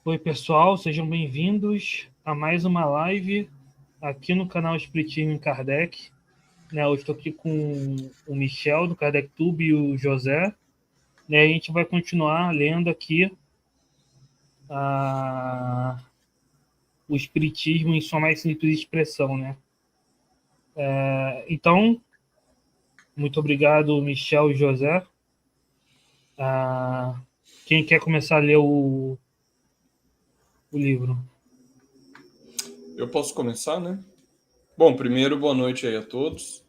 Oi, pessoal, sejam bem-vindos a mais uma live aqui no canal Espiritismo em Kardec. Eu estou aqui com o Michel, do Kardec Tube, e o José. A gente vai continuar lendo aqui o Espiritismo em sua mais simples expressão. Então, muito obrigado, Michel e José. Quem quer começar a ler o livro? Eu posso começar, né? Bom, primeiro, boa noite aí a todos.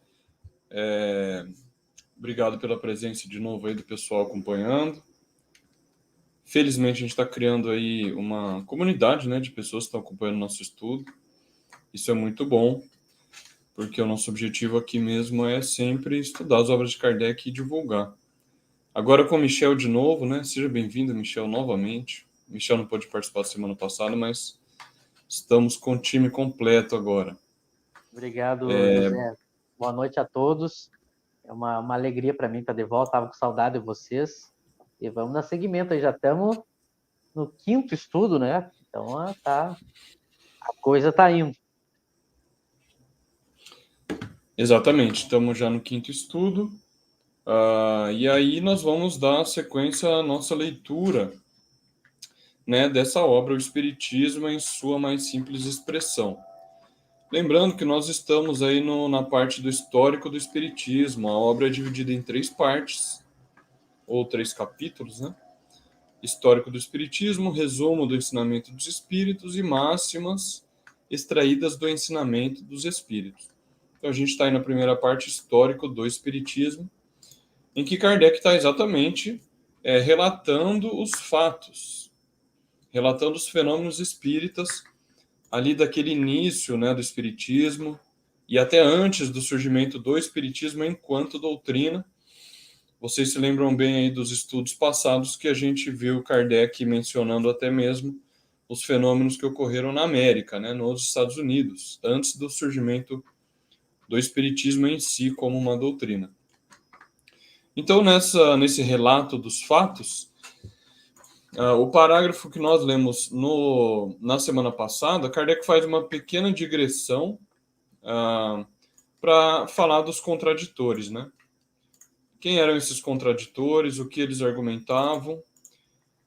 Obrigado pela presença de novo aí do pessoal acompanhando. Felizmente, a gente está criando aí uma comunidade, né, de pessoas que estão acompanhando nosso estudo. Isso é muito bom, porque o nosso objetivo aqui mesmo é sempre estudar as obras de Kardec e divulgar. Agora com o Michel de novo, né? Seja bem-vindo, Michel, novamente. O Michel não pôde participar da semana passada, mas estamos com o time completo agora. Obrigado, José. Boa noite a todos. É uma alegria para mim estar de volta. Estava com saudade de vocês. E vamos dar seguimento aí. Já estamos no 5º estudo, né? Então, a coisa está indo. Exatamente. Estamos já no 5º estudo. E aí nós vamos dar sequência à nossa leitura, né, dessa obra, o Espiritismo em sua mais simples expressão. Lembrando que nós estamos aí na parte do histórico do Espiritismo. A obra é dividida em 3 partes, ou 3 capítulos, né? Histórico do Espiritismo, resumo do ensinamento dos Espíritos e máximas extraídas do ensinamento dos Espíritos. Então a gente está aí na primeira parte, histórico do Espiritismo, em que Kardec está exatamente relatando os fatos, relatando os fenômenos espíritas, ali daquele início, né, do Espiritismo, e até antes do surgimento do Espiritismo enquanto doutrina. Vocês se lembram bem aí dos estudos passados que a gente viu Kardec mencionando até mesmo os fenômenos que ocorreram na América, né, nos Estados Unidos, antes do surgimento do Espiritismo em si como uma doutrina. Então, nesse relato dos fatos, o parágrafo que nós lemos na semana passada, Kardec faz uma pequena digressão para falar dos contraditores, né? Quem eram esses contraditores, o que eles argumentavam.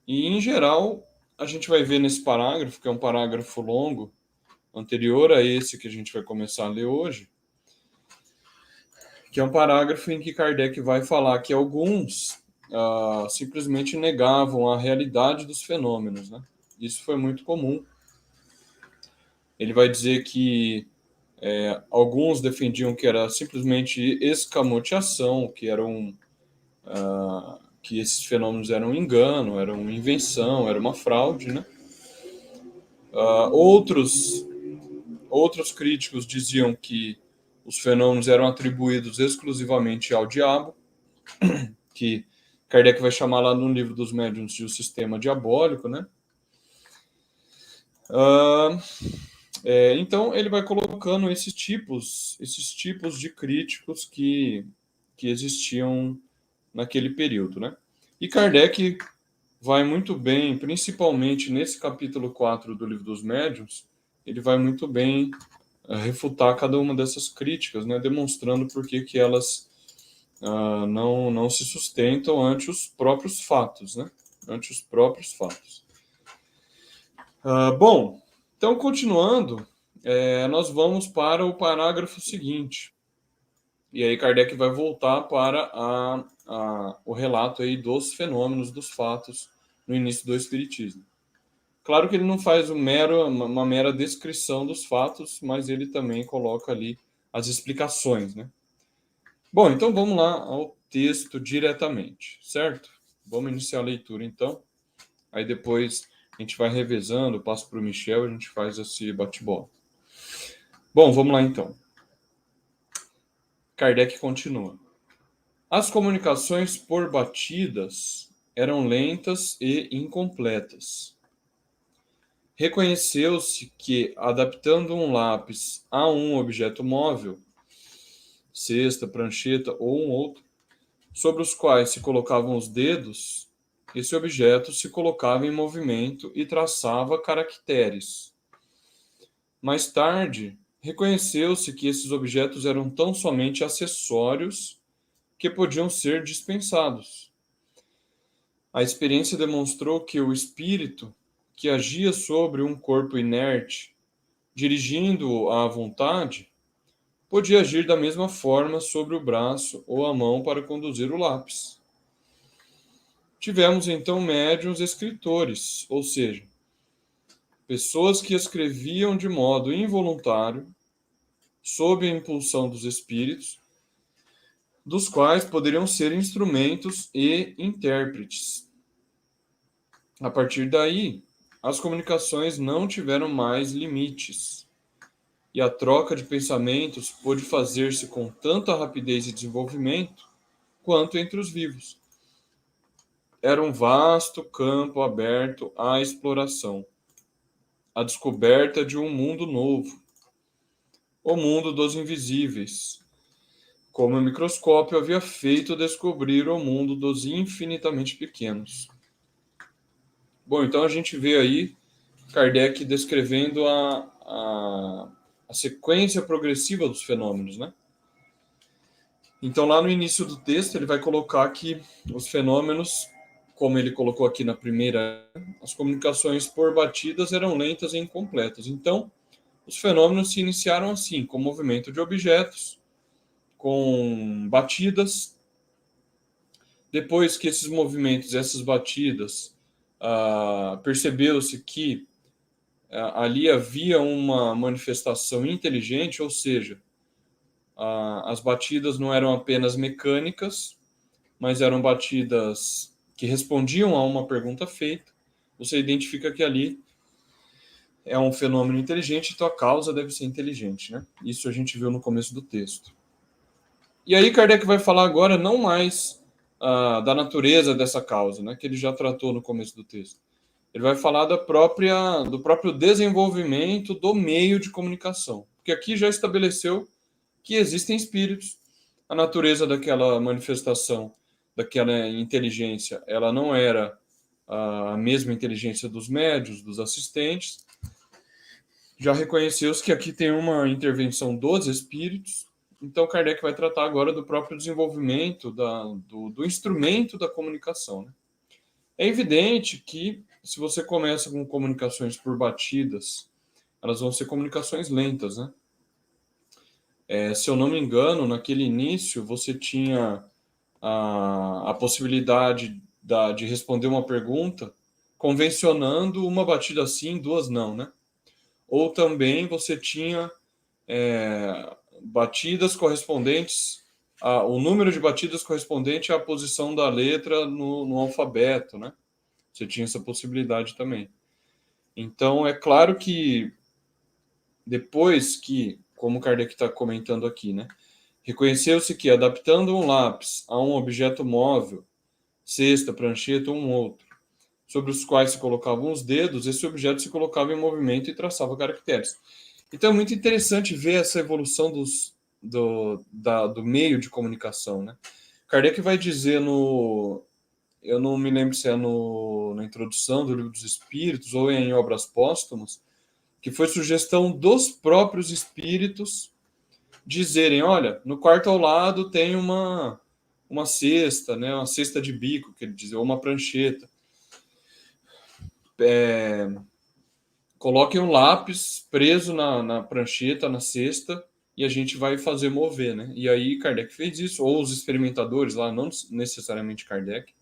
E, em geral, a gente vai ver nesse parágrafo, que é um parágrafo longo, anterior a esse que a gente vai começar a ler hoje, que é um parágrafo em que Kardec vai falar que alguns simplesmente negavam a realidade dos fenômenos, né? Isso foi muito comum. Ele vai dizer que alguns defendiam que era simplesmente escamoteação, que esses fenômenos eram um engano, eram uma invenção, era uma fraude, né? Outros críticos diziam que os fenômenos eram atribuídos exclusivamente ao diabo, que Kardec vai chamar lá no Livro dos Médiuns de o sistema diabólico, né? Então ele vai colocando esses tipos de críticos que existiam naquele período, né? E Kardec vai muito bem, principalmente nesse capítulo 4 do Livro dos Médiuns, ele vai muito bem refutar cada uma dessas críticas, né, demonstrando por que elas não se sustentam ante os próprios fatos, né, ante os próprios fatos. Bom, então, continuando, nós vamos para o parágrafo seguinte. E aí Kardec vai voltar para o relato aí dos fenômenos, dos fatos, no início do Espiritismo. Claro que ele não faz uma mera descrição dos fatos, mas ele também coloca ali as explicações, né? Bom, então vamos lá ao texto diretamente, certo? Vamos iniciar a leitura, então. Aí depois a gente vai revezando, passo para o Michel e a gente faz esse bate-bola. Bom, vamos lá, então. Kardec continua. As comunicações por batidas eram lentas e incompletas. Reconheceu-se que, adaptando um lápis a um objeto móvel, cesta, prancheta ou um outro, sobre os quais se colocavam os dedos, esse objeto se colocava em movimento e traçava caracteres. Mais tarde, reconheceu-se que esses objetos eram tão somente acessórios que podiam ser dispensados. A experiência demonstrou que o espírito, que agia sobre um corpo inerte, dirigindo-o à vontade, podia agir da mesma forma sobre o braço ou a mão para conduzir o lápis. Tivemos então médiuns escritores, ou seja, pessoas que escreviam de modo involuntário, sob a impulsão dos espíritos, dos quais poderiam ser instrumentos e intérpretes. A partir daí, as comunicações não tiveram mais limites, e a troca de pensamentos pôde fazer-se com tanta rapidez e desenvolvimento quanto entre os vivos. Era um vasto campo aberto à exploração, a descoberta de um mundo novo, o mundo dos invisíveis, como o microscópio havia feito descobrir o mundo dos infinitamente pequenos. Bom, então a gente vê aí Kardec descrevendo a sequência progressiva dos fenômenos, né? Então, lá no início do texto, ele vai colocar que os fenômenos, como ele colocou aqui na primeira, as comunicações por batidas eram lentas e incompletas. Então, os fenômenos se iniciaram assim, com movimento de objetos, com batidas. Depois que esses movimentos, essas batidas, percebeu-se que ali havia uma manifestação inteligente, ou seja, as batidas não eram apenas mecânicas, mas eram batidas que respondiam a uma pergunta feita. Você identifica que ali é um fenômeno inteligente, então a causa deve ser inteligente, né? Isso a gente viu no começo do texto. E aí Kardec vai falar agora não mais da natureza dessa causa, né, que ele já tratou no começo do texto. Ele vai falar do próprio desenvolvimento do meio de comunicação, porque aqui já estabeleceu que existem espíritos, a natureza daquela manifestação, daquela inteligência, ela não era a mesma inteligência dos médios, dos assistentes. Já reconheceu-se que aqui tem uma intervenção dos espíritos. Então, Kardec vai tratar agora do próprio desenvolvimento do instrumento da comunicação, né? É evidente que, se você começa com comunicações por batidas, elas vão ser comunicações lentas, né? Se eu não me engano, naquele início, você tinha a possibilidade de responder uma pergunta convencionando uma batida sim, duas não, né? Ou também você tinha batidas correspondentes, o número de batidas correspondente à posição da letra no alfabeto, né? Você tinha essa possibilidade também. Então, é claro que depois que, como Kardec está comentando aqui, né? Reconheceu-se que, adaptando um lápis a um objeto móvel, cesta, prancheta ou um outro, sobre os quais se colocavam os dedos, esse objeto se colocava em movimento e traçava caracteres. Então é muito interessante ver essa evolução do meio de comunicação, né? Kardec vai dizer eu não me lembro se é na introdução do Livro dos Espíritos ou em Obras Póstumas, que foi sugestão dos próprios espíritos dizerem, olha, no quarto ao lado tem uma cesta, né, uma cesta de bico, quer dizer, ou uma prancheta. Coloquem um lápis preso na prancheta, na cesta, e a gente vai fazer mover, né? E aí Kardec fez isso, ou os experimentadores lá, não necessariamente Kardec,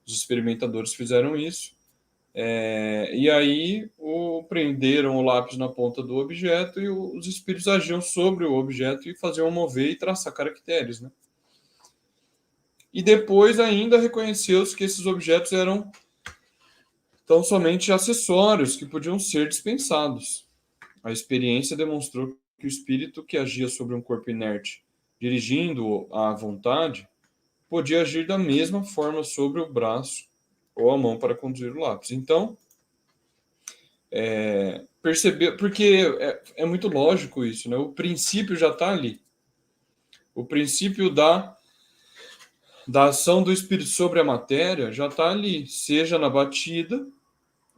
os experimentadores fizeram isso. E aí prenderam o lápis na ponta do objeto e os espíritos agiam sobre o objeto e faziam mover e traçar caracteres, né? E depois ainda reconheceu-se que esses objetos eram tão somente acessórios que podiam ser dispensados. A experiência demonstrou que o espírito que agia sobre um corpo inerte, dirigindo-o à vontade, podia agir da mesma forma sobre o braço ou a mão para conduzir o lápis. Então, perceber, porque é muito lógico isso, né? O princípio já está ali. O princípio da ação do espírito sobre a matéria já está ali, seja na batida,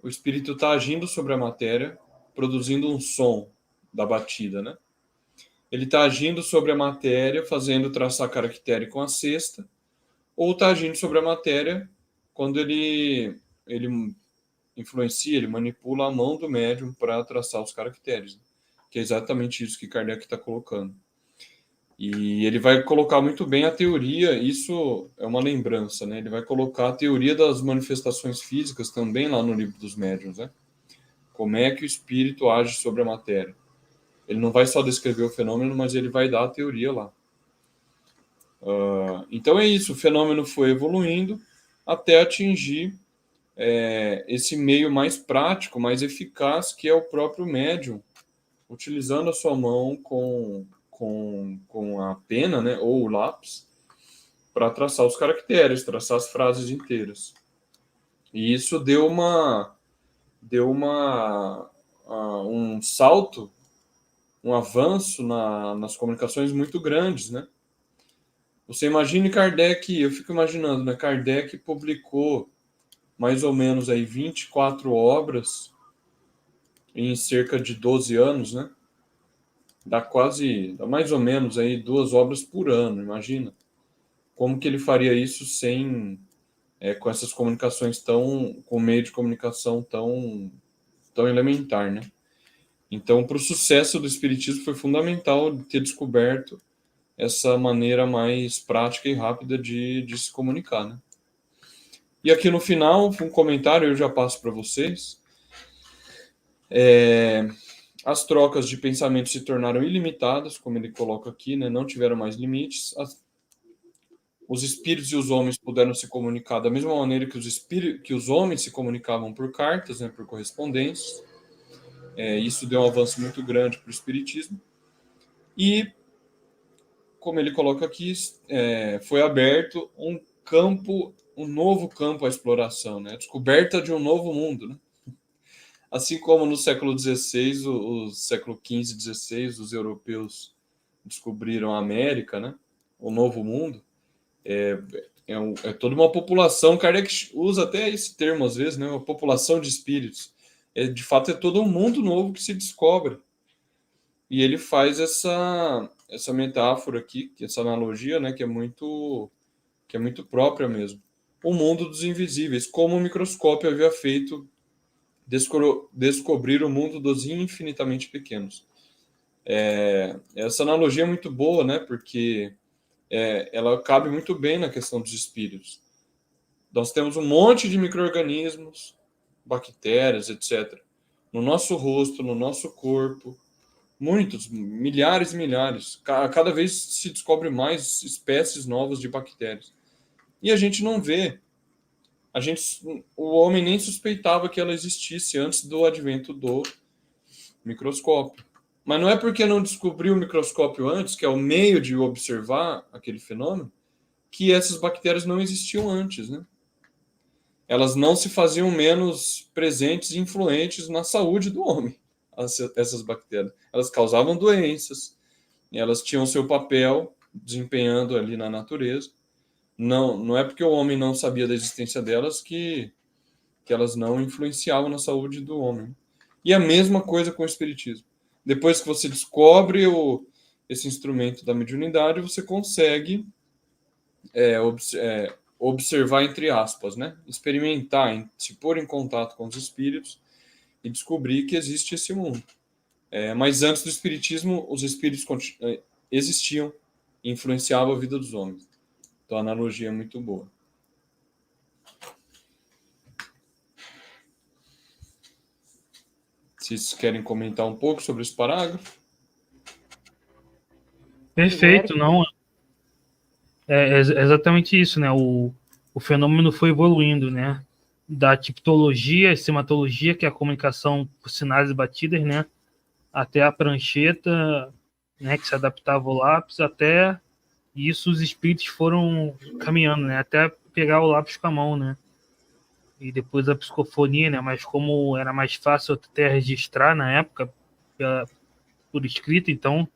o espírito está agindo sobre a matéria, produzindo um som da batida, né? Ele está agindo sobre a matéria, fazendo traçar caractere com a cesta, ou está agindo sobre a matéria quando ele influencia, ele manipula a mão do médium para traçar os caracteres, que é exatamente isso que Kardec está colocando. E ele vai colocar muito bem a teoria, isso é uma lembrança, né? Ele vai colocar a teoria das manifestações físicas também lá no Livro dos Médiuns, né? Como é que o espírito age sobre a matéria. Ele não vai só descrever o fenômeno, mas ele vai dar a teoria lá. Então é isso, o fenômeno foi evoluindo até atingir esse meio mais prático, mais eficaz, que é o próprio médium, utilizando a sua mão com a pena, né, ou o lápis, para traçar os caracteres, traçar as frases inteiras. E isso deu um salto, um avanço nas comunicações muito grandes, né? Você imagine Kardec, eu fico imaginando, né? Kardec publicou mais ou menos aí 24 obras em cerca de 12 anos, né? Dá mais ou menos aí 2 obras por ano, imagina. Como que ele faria isso com essas comunicações com meio de comunicação tão elementar, né? Então, para o sucesso do Espiritismo foi fundamental ter descoberto essa maneira mais prática e rápida de se comunicar, né? E aqui no final, um comentário, eu já passo para vocês. As trocas de pensamento se tornaram ilimitadas, como ele coloca aqui, né? Não tiveram mais limites. Os espíritos e os homens puderam se comunicar da mesma maneira que os homens se comunicavam por cartas, né? Por correspondências. Isso deu um avanço muito grande para o espiritismo. E, como ele coloca aqui, foi aberto um novo campo à exploração, né? A descoberta de um novo mundo, né? Assim como no século XVI, o século XV e XVI, os europeus descobriram a América, né? O novo mundo. É toda uma população, Kardec usa até esse termo às vezes, né? Uma população de espíritos. De fato, é todo um mundo novo que se descobre. E ele faz essa metáfora aqui, essa analogia, né? Que é muito própria mesmo. O mundo dos invisíveis, como o microscópio havia feito descobrir o mundo dos infinitamente pequenos. Essa analogia é muito boa, né? Porque ela cabe muito bem na questão dos espíritos. Nós temos um monte de micro-organismos, bactérias, etc. No nosso rosto, no nosso corpo, muitos, milhares e milhares. Cada vez se descobre mais espécies novas de bactérias. E a gente não vê. O homem nem suspeitava que ela existisse antes do advento do microscópio. Mas não é porque não descobriu o microscópio antes, que é o meio de observar aquele fenômeno, que essas bactérias não existiam antes, né? Elas não se faziam menos presentes e influentes na saúde do homem, essas bactérias. Elas causavam doenças, elas tinham seu papel desempenhando ali na natureza, Não é porque o homem não sabia da existência delas que elas não influenciavam na saúde do homem. E a mesma coisa com o espiritismo. Depois que você descobre esse instrumento da mediunidade, você consegue observar, entre aspas, né? Experimentar, se pôr em contato com os espíritos e descobrir que existe esse mundo. Mas antes do espiritismo, os espíritos existiam e influenciavam a vida dos homens. Então a analogia é muito boa. Vocês querem comentar um pouco sobre esse parágrafo? Perfeito, não. É exatamente isso, né? O fenômeno foi evoluindo, né? Da tipologia, simatologia, que é a comunicação por sinais e batidas, né? Até a prancheta, né? Que se adaptava ao lápis, até isso os espíritos foram caminhando, né? Até pegar o lápis com a mão, né? E depois a psicofonia, né? Mas como era mais fácil até registrar na época por escrito, então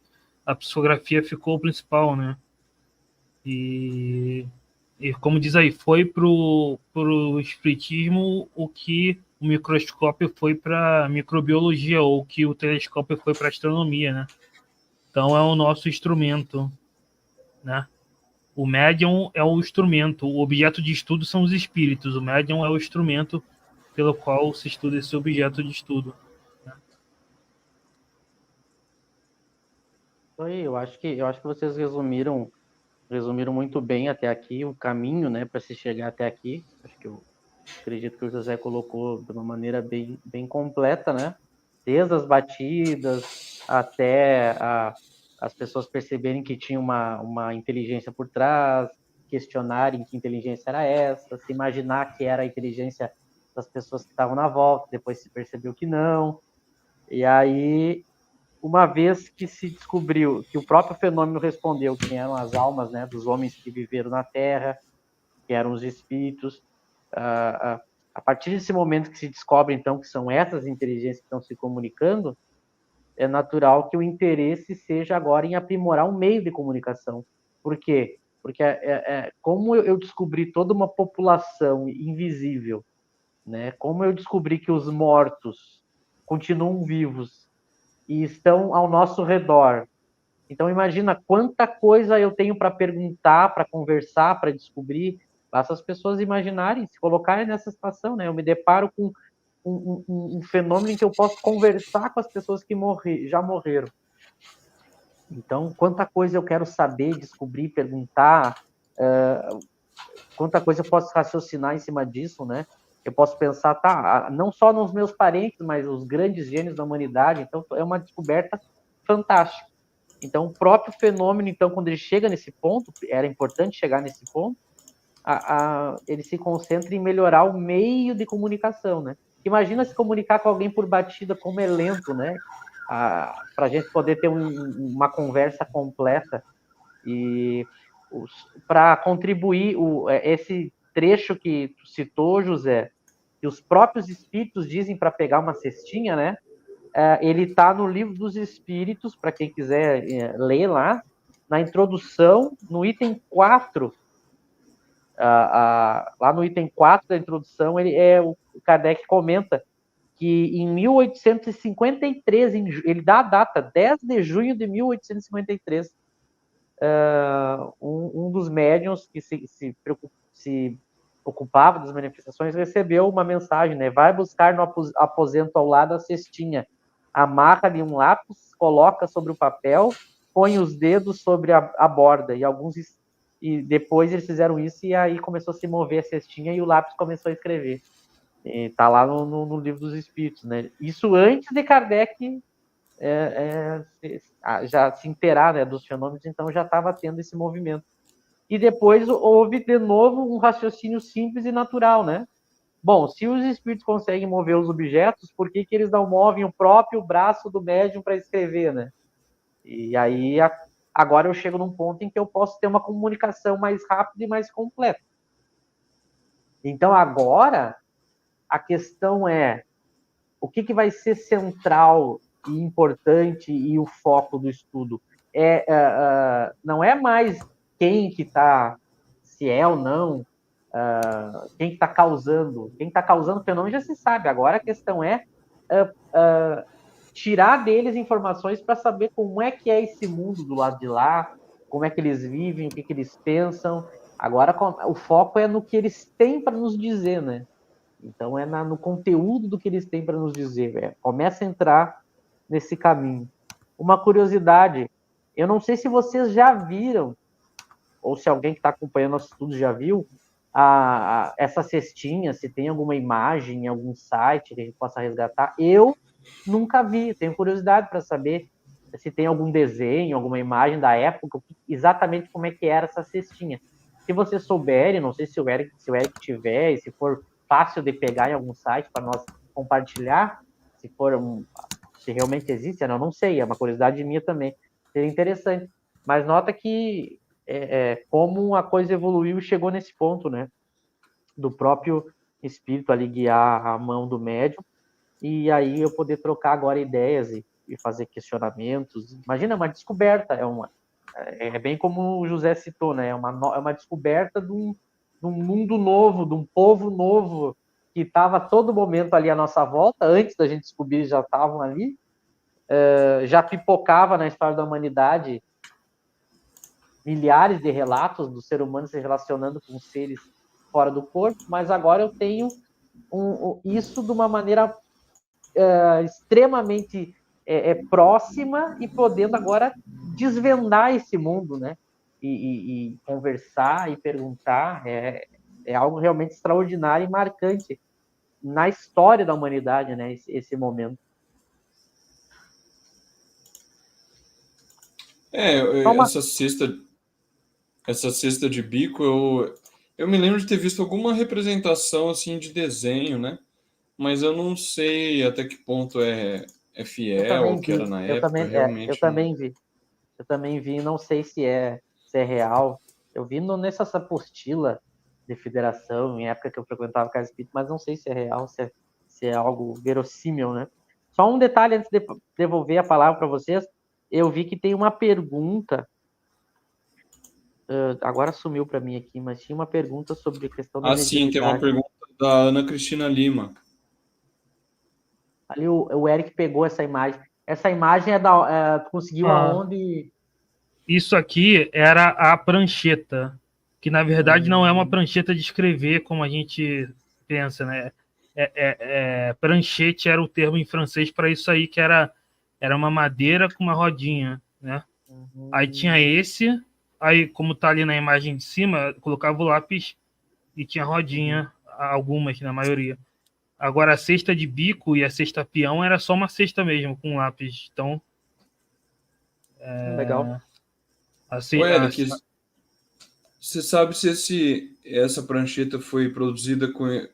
a psicografia ficou o principal, né? E como diz aí, foi pro espiritismo o que o microscópio foi para microbiologia, ou que o telescópio foi para astronomia, né? Então é o nosso instrumento, né? O médium é o instrumento, o objeto de estudo são os espíritos, o médium é o instrumento pelo qual se estuda esse objeto de estudo. Né? Eu acho que vocês resumiram muito bem até aqui o caminho, né, para se chegar até aqui. Acho que eu acredito que o José colocou de uma maneira bem completa, né? Desde as batidas até as pessoas perceberem que tinha uma inteligência por trás, questionarem que inteligência era essa, se imaginar que era a inteligência das pessoas que estavam na volta, depois se percebeu que não. E aí, uma vez que se descobriu que o próprio fenômeno respondeu quem eram as almas, né, dos homens que viveram na Terra, que eram os espíritos, a partir desse momento que se descobre, então, que são essas inteligências que estão se comunicando, é natural que o interesse seja agora em aprimorar um meio de comunicação. Por quê? Porque como eu descobri toda uma população invisível, né? Como eu descobri que os mortos continuam vivos e estão ao nosso redor. Então imagina quanta coisa eu tenho para perguntar, para conversar, para descobrir. Basta as pessoas imaginarem, se colocarem nessa situação, né? Eu me deparo com um fenômeno em que eu posso conversar com as pessoas que já morreram. Então, quanta coisa eu quero saber, descobrir, perguntar, quanta coisa eu posso raciocinar em cima disso, né? Eu posso pensar, não só nos meus parentes, mas os grandes gênios da humanidade. Então, é uma descoberta fantástica. Então, o próprio fenômeno, então, quando ele chega nesse ponto, era importante chegar nesse ponto, ele se concentra em melhorar o meio de comunicação, né? Imagina se comunicar com alguém por batida, como é lento, né? Para a gente poder ter uma conversa completa. E para contribuir, esse trecho que tu citou, José, que os próprios espíritos dizem para pegar uma cestinha, né? Ele está no Livro dos Espíritos, para quem quiser ler lá, na introdução, no item 4, lá no item 4 da introdução, o Kardec comenta que em 1853, ele dá a data, 10 de junho de 1853, um dos médiuns que se ocupava das manifestações recebeu uma mensagem, né? Vai buscar no aposento ao lado a cestinha, amarra-lhe um lápis, coloca sobre o papel, põe os dedos sobre a borda, e depois eles fizeram isso e aí começou a se mover a cestinha e o lápis começou a escrever. Está lá no Livro dos Espíritos, né? Isso antes de Kardec já se inteirar, né, dos fenômenos, então já estava tendo esse movimento. E depois houve de novo um raciocínio simples e natural, né? Bom, se os espíritos conseguem mover os objetos, por que eles não movem o próprio braço do médium para escrever, né? E aí agora eu chego num ponto em que eu posso ter uma comunicação mais rápida e mais completa. Então agora a questão é o que vai ser central e importante e o foco do estudo não é mais quem que está se é ou não, quem está causando o fenômeno já se sabe. Agora a questão é tirar deles informações para saber como é que é esse mundo do lado de lá, como é que eles vivem, o que eles pensam. Agora o foco é no que eles têm para nos dizer, né? Então é no conteúdo do que eles têm para nos dizer. Começa a entrar nesse caminho. Uma curiosidade, eu não sei se vocês já viram, ou se alguém que está acompanhando nosso estudo já viu, essa cestinha, se tem alguma imagem em algum site que a gente possa resgatar. Eu nunca vi, tenho curiosidade para saber se tem algum desenho, alguma imagem da época, exatamente como é que era essa cestinha. Se vocês souberem, não sei se o Eric tiver, e se for fácil de pegar em algum site para nós compartilhar, se realmente existe, eu não sei, é uma curiosidade minha também, seria interessante. Mas nota que como a coisa evoluiu e chegou nesse ponto, né? Do próprio espírito ali guiar a mão do médium, e aí eu poder trocar agora ideias e fazer questionamentos. Imagina, uma descoberta, é bem como o José citou, né? É uma descoberta de um mundo novo, de um povo novo, que estava a todo momento ali à nossa volta, antes da gente descobrir, já estavam ali, já pipocava na história da humanidade milhares de relatos do ser humano se relacionando com seres fora do corpo, mas agora eu tenho isso de uma maneira extremamente próxima e podendo agora desvendar esse mundo, né? E conversar e perguntar é algo realmente extraordinário e marcante na história da humanidade, né? Esse momento. Essa cesta de bico, eu me lembro de ter visto alguma representação assim de desenho, né? Mas eu não sei até que ponto é fiel ao que era na época, realmente. Eu também vi, não sei se é real. Eu vi nessa apostila de federação, em época que eu frequentava a Casa Espírita, mas não sei se é real, se é algo verossímil, né? Só um detalhe antes de devolver a palavra para vocês, eu vi que tem uma pergunta, agora sumiu para mim aqui, mas tinha uma pergunta sobre a questão da mediunidade. Sim, tem uma pergunta da Ana Cristina Lima. Ali o Eric pegou essa imagem. Essa imagem conseguiu aonde? Isso aqui era a prancheta, que na verdade não é uma prancheta de escrever como a gente pensa, né? Pranchete era o termo em francês para isso aí, que era uma madeira com uma rodinha, né? Aí tinha esse, aí como tá ali na imagem de cima, colocava o lápis e tinha rodinha, algumas, na maioria. Agora a cesta de bico e a cesta peão era só uma cesta mesmo, com lápis. Então, legal. Eric, você sabe se essa prancheta foi produzida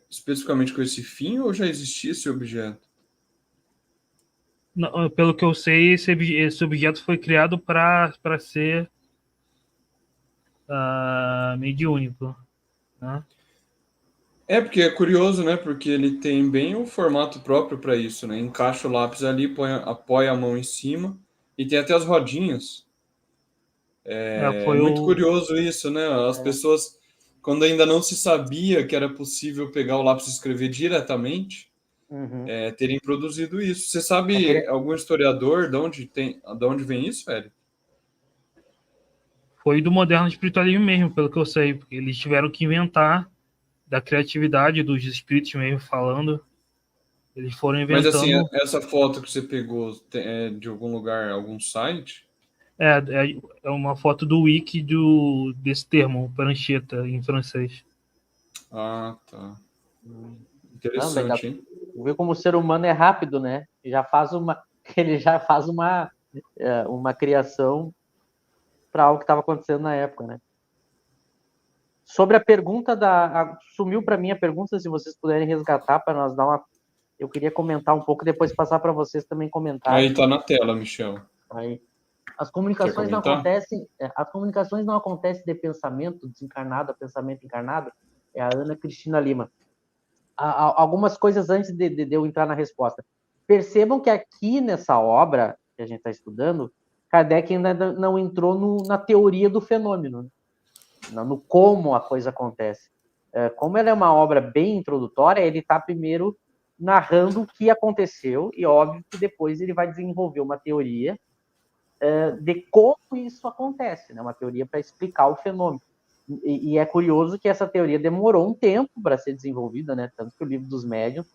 especificamente com esse fim ou já existia esse objeto? Não, pelo que eu sei, esse objeto foi criado para ser mediúnico, né? Porque é curioso, né? Porque ele tem bem um formato próprio para isso, né? Encaixa o lápis ali, apoia a mão em cima e tem até as rodinhas. É muito curioso isso, né? As pessoas, quando ainda não se sabia que era possível pegar o lápis e escrever diretamente, terem produzido isso. Você sabe algum historiador de onde vem isso, Eric? Foi do moderno espiritualismo mesmo, pelo que eu sei, porque eles tiveram que inventar da criatividade dos espíritos mesmo falando. Eles foram inventando. Mas assim, essa foto que você pegou é de algum lugar, algum site? É uma foto do wiki desse termo, prancheta, em francês. Ah, tá. Interessante, hein? Vê como o ser humano é rápido, né? Ele já faz uma criação para algo que estava acontecendo na época, né? Sobre a pergunta sumiu para mim a pergunta, se vocês puderem resgatar para nós dar uma. Eu queria comentar um pouco, depois passar para vocês também comentarem. Aí tá na tela, Michel. Aí. As comunicações não acontecem de pensamento desencarnado a pensamento encarnado. É a Ana Cristina Lima. Algumas coisas antes de eu entrar na resposta. Percebam que aqui nessa obra que a gente está estudando, Kardec ainda não entrou na teoria do fenômeno. no como a coisa acontece. Como ela é uma obra bem introdutória, ele está primeiro narrando o que aconteceu, e óbvio que depois ele vai desenvolver uma teoria de como isso acontece, né? Uma teoria para explicar o fenômeno. E é curioso que essa teoria demorou um tempo para ser desenvolvida, né? Tanto que o Livro dos Médiuns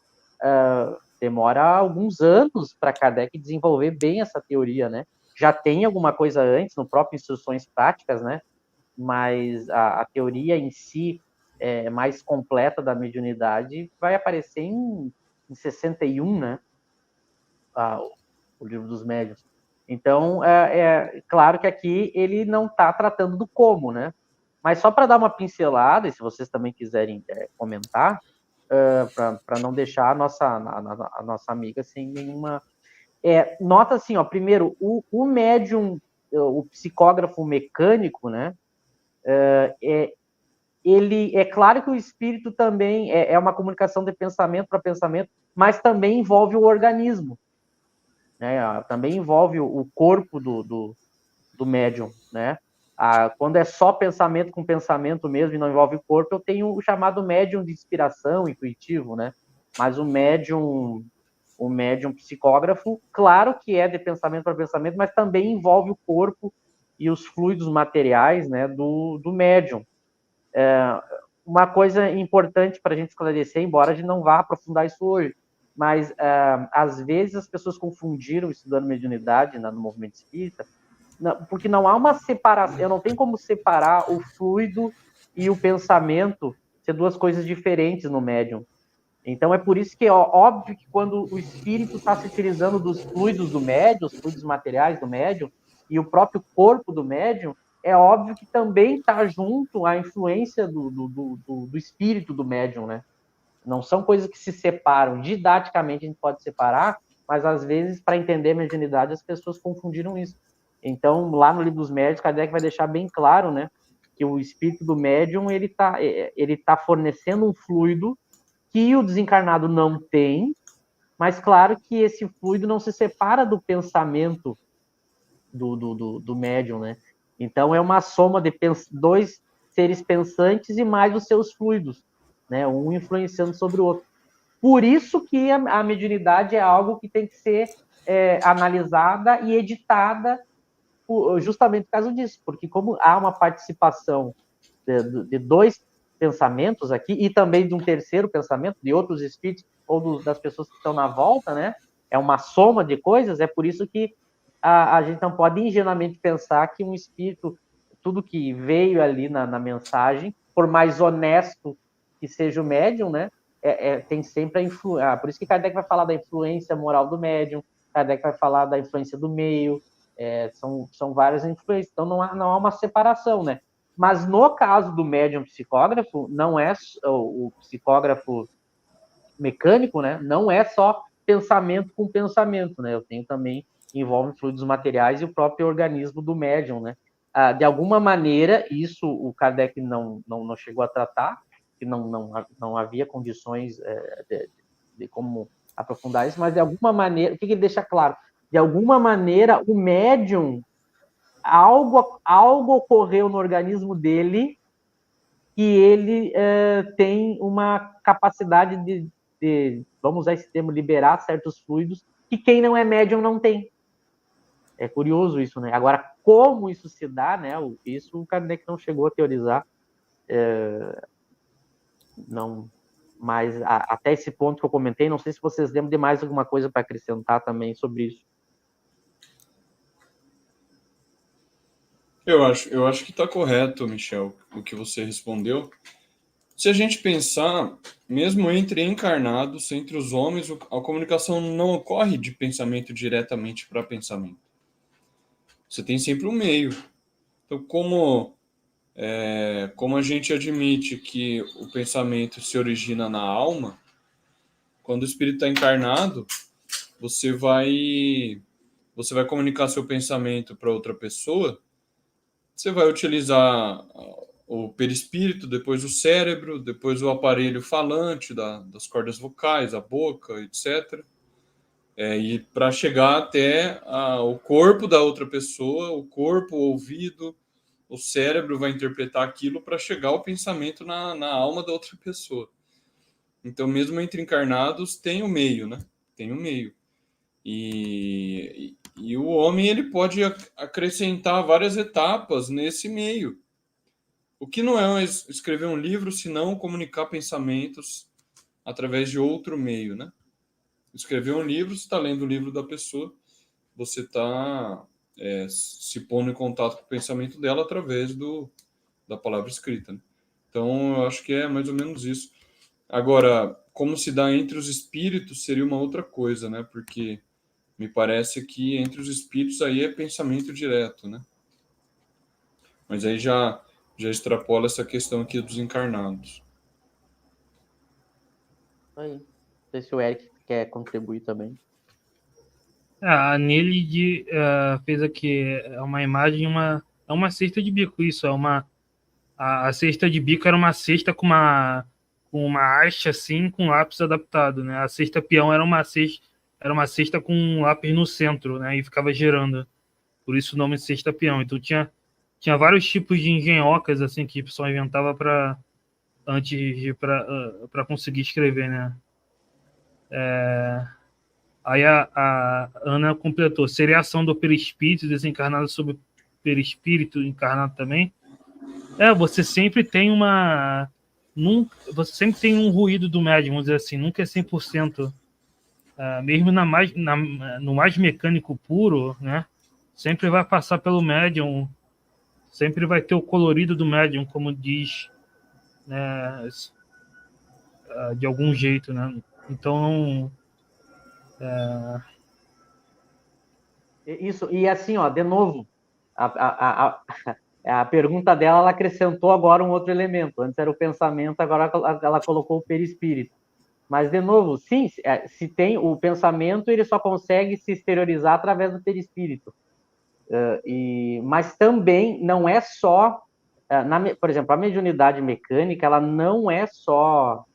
demora alguns anos para Kardec desenvolver bem essa teoria, né? Já tem alguma coisa antes, no próprio Instruções Práticas, né? Mas a teoria em si, mais completa da mediunidade, vai aparecer em 61, né? O Livro dos Médiuns. Então, claro que aqui ele não está tratando do como, né? Mas só para dar uma pincelada, e se vocês também quiserem comentar, para não deixar a nossa amiga sem nenhuma... nota assim, ó, primeiro, o médium, o psicógrafo mecânico, né? Ele é claro que o espírito também é uma comunicação de pensamento para pensamento, mas também envolve o organismo, né? Também envolve o corpo do médium, né? Quando é só pensamento com pensamento mesmo e não envolve o corpo, eu tenho o chamado médium de inspiração intuitivo, né? Mas o médium psicógrafo, claro que é de pensamento para pensamento, mas também envolve o corpo e os fluidos materiais, né, do médium. Uma coisa importante para a gente esclarecer, embora a gente não vá aprofundar isso hoje, mas às vezes as pessoas confundiram estudando mediunidade no movimento espírita, porque não há uma separação, eu não tenho como separar o fluido e o pensamento, ser duas coisas diferentes no médium. Então é por isso que é óbvio que quando o espírito está se utilizando dos fluidos do médium, os fluidos materiais do médium, e o próprio corpo do médium, é óbvio que também está junto a influência do espírito do médium, né? Não são coisas que se separam. Didaticamente a gente pode separar, mas às vezes, para entender a mediunidade, as pessoas confundiram isso. Então, lá no Livro dos Médiuns, Kardec vai deixar bem claro, né, que o espírito do médium ele tá fornecendo um fluido que o desencarnado não tem, mas claro que esse fluido não se separa do pensamento do médium, né? Então, é uma soma de dois seres pensantes e mais os seus fluidos, né? Um influenciando sobre o outro. Por isso que a mediunidade é algo que tem que ser analisada e editada justamente por causa disso, porque como há uma participação de dois pensamentos aqui e também de um terceiro pensamento, de outros espíritos ou das pessoas que estão na volta, né? É uma soma de coisas, é por isso que a gente não pode ingenuamente pensar que um espírito, tudo que veio ali na mensagem, por mais honesto que seja o médium, né? Tem sempre a influência. Por isso que Kardec vai falar da influência moral do médium, Kardec vai falar da influência do meio, são várias influências, então não há uma separação, né? Mas no caso do médium psicógrafo, não é o psicógrafo mecânico, né? Não é só pensamento com pensamento, né? Eu tenho também, envolve fluidos materiais e o próprio organismo do médium, né? De alguma maneira, isso o Kardec não chegou a tratar, que não havia condições de como aprofundar isso, mas de alguma maneira, o que ele deixa claro? De alguma maneira, o médium, algo ocorreu no organismo dele que ele tem uma capacidade de, vamos usar esse termo, liberar certos fluidos que quem não é médium não tem. É curioso isso, né? Agora, como isso se dá, né? Isso o Kardec não chegou a teorizar. Não, mas até esse ponto que eu comentei, não sei se vocês lembram de mais alguma coisa para acrescentar também sobre isso. Eu acho que está correto, Michel, o que você respondeu. Se a gente pensar, mesmo entre encarnados, entre os homens, a comunicação não ocorre de pensamento diretamente para pensamento. Você tem sempre um meio. Então, como a gente admite que o pensamento se origina na alma, quando o espírito está encarnado, você vai comunicar seu pensamento para outra pessoa, você vai utilizar o perispírito, depois o cérebro, depois o aparelho falante das cordas vocais, a boca, etc. E para chegar até o corpo da outra pessoa, o corpo, o ouvido, o cérebro vai interpretar aquilo para chegar ao pensamento na alma da outra pessoa. Então, mesmo entre encarnados, tem o meio, né? Tem o meio. E o homem ele pode acrescentar várias etapas nesse meio. O que não é escrever um livro, senão comunicar pensamentos através de outro meio, né? Escrever um livro, você está lendo o livro da pessoa, você está se pondo em contato com o pensamento dela através da palavra escrita, né? Então, eu acho que é mais ou menos isso. Agora, como se dá entre os espíritos seria uma outra coisa, né? Porque me parece que entre os espíritos aí é pensamento direto, né? Mas aí já extrapola essa questão aqui dos encarnados. Aí. Não sei se o Eric quer contribuir também. A Nelly fez aqui uma imagem, é uma cesta de bico, isso, a cesta de bico era uma cesta com uma haste assim, com lápis adaptado, né? A cesta peão era uma cesta com um lápis no centro, né? E ficava girando. Por isso o nome cesta peão. Então tinha vários tipos de engenhocas assim que o pessoal inventava para conseguir escrever, né? Aí a Ana completou. Seria a ação do perispírito desencarnado sobre o perispírito encarnado também? Você sempre tem você sempre tem um ruído do médium, vamos dizer assim, nunca é 100%. Mesmo no mais mecânico puro, né? Sempre vai passar pelo médium, sempre vai ter o colorido do médium, como diz, né? De algum jeito, né? Então, Isso, e assim, ó, de novo, a pergunta dela, ela acrescentou agora um outro elemento. Antes era o pensamento, agora ela colocou o perispírito. Mas, de novo, sim, se tem o pensamento, ele só consegue se exteriorizar através do perispírito. Mas também não é só... por exemplo, a mediunidade mecânica, ela não é só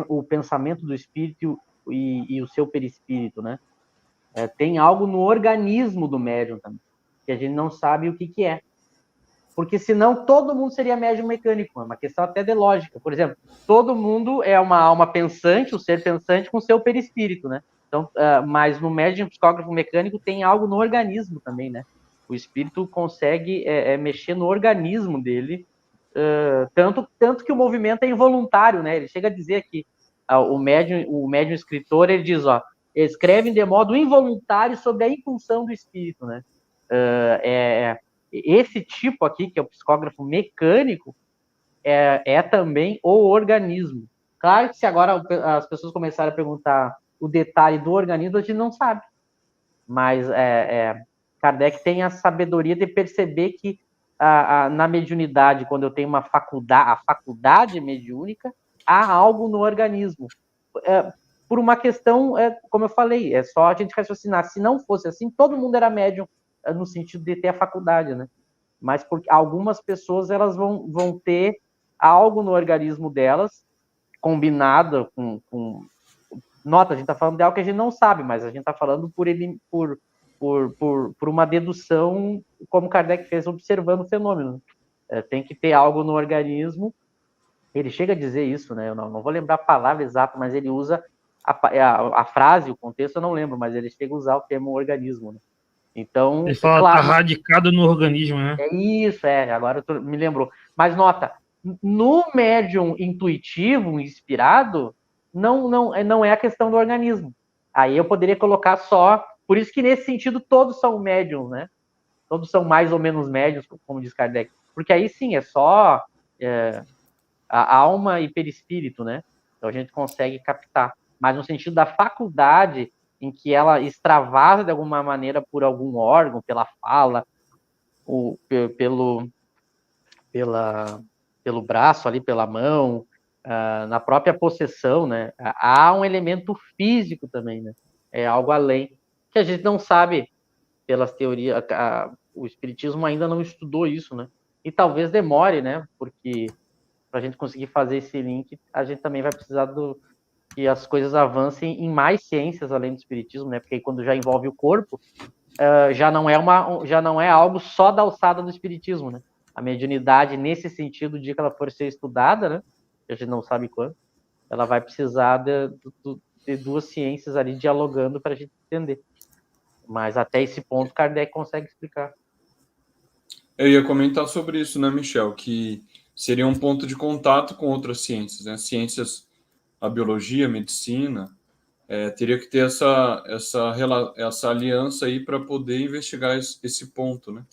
o pensamento do espírito e o seu perispírito, né? Tem algo no organismo do médium também, que a gente não sabe o que é. Porque senão todo mundo seria médium mecânico, é uma questão até de lógica. Por exemplo, todo mundo é uma alma pensante, um ser pensante com seu perispírito, né? Então, mas no médium psicógrafo mecânico tem algo no organismo também, né? O espírito consegue mexer no organismo dele, tanto que o movimento é involuntário, né? Ele chega a dizer que o médium escritor, ele diz, ó, escrevem de modo involuntário sobre a impulsão do espírito, né? Esse tipo aqui, que é o psicógrafo mecânico, é também o organismo. Claro que se agora as pessoas começarem a perguntar o detalhe do organismo, a gente não sabe. Mas Kardec tem a sabedoria de perceber que na mediunidade, quando eu tenho a faculdade mediúnica, há algo no organismo. Por uma questão, como eu falei, é só a gente raciocinar. Se não fosse assim, todo mundo era médium, no sentido de ter a faculdade, né? Mas porque algumas pessoas elas vão ter algo no organismo delas, combinado com... Nota, a gente está falando de algo que a gente não sabe, mas a gente está falando por uma dedução, como Kardec fez, observando o fenômeno. Tem que ter algo no organismo. Ele chega a dizer isso, né? Eu não vou lembrar a palavra exata, mas ele usa a frase, o contexto eu não lembro, mas ele chega a usar o termo organismo, né? Então, ele fala, claro, tá radicado no organismo, né? É isso, agora me lembrou. Mas nota, no médium intuitivo, inspirado, não é a questão do organismo. Aí eu poderia colocar só... Por isso que, nesse sentido, todos são médiums, né? Todos são mais ou menos médiums, como diz Kardec. Porque aí, sim, é só a alma e perispírito, né? Então a gente consegue captar. Mas no sentido da faculdade, em que ela extravasa de alguma maneira por algum órgão, pela fala, ou pelo braço ali, pela mão, na própria possessão, né? Há um elemento físico também, né? É algo além, que a gente não sabe pelas teorias, o espiritismo ainda não estudou isso, né? E talvez demore, né? Porque para a gente conseguir fazer esse link, a gente também vai precisar que as coisas avancem em mais ciências além do espiritismo, né? Porque aí, quando já envolve o corpo, já não é algo só da alçada do espiritismo, né? A mediunidade, nesse sentido, o dia que ela for ser estudada, né? A gente não sabe quando, ela vai precisar de duas ciências ali dialogando para a gente entender. Mas até esse ponto, Kardec consegue explicar. Eu ia comentar sobre isso, né, Michel? Que seria um ponto de contato com outras ciências, né? Ciências, a biologia, a medicina, teria que ter essa aliança aí para poder investigar esse ponto, né?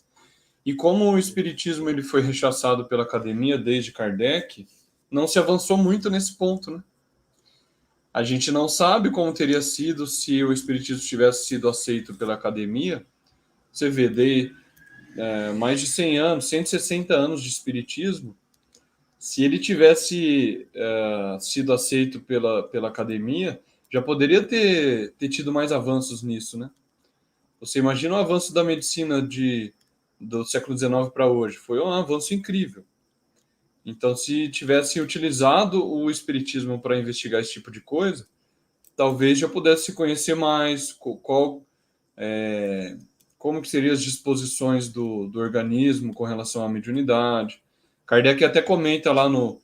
E como o espiritismo ele foi rechaçado pela academia desde Kardec, não se avançou muito nesse ponto, né? A gente não sabe como teria sido se o espiritismo tivesse sido aceito pela academia. Você vê, mais de 100 anos, 160 anos de espiritismo, se ele tivesse sido aceito pela academia, já poderia ter tido mais avanços nisso, né? Você imagina o avanço da medicina do século XIX para hoje. Foi um avanço incrível. Então, se tivesse utilizado o espiritismo para investigar esse tipo de coisa, talvez já pudesse se conhecer mais como que seriam as disposições do organismo com relação à mediunidade. Kardec até comenta lá no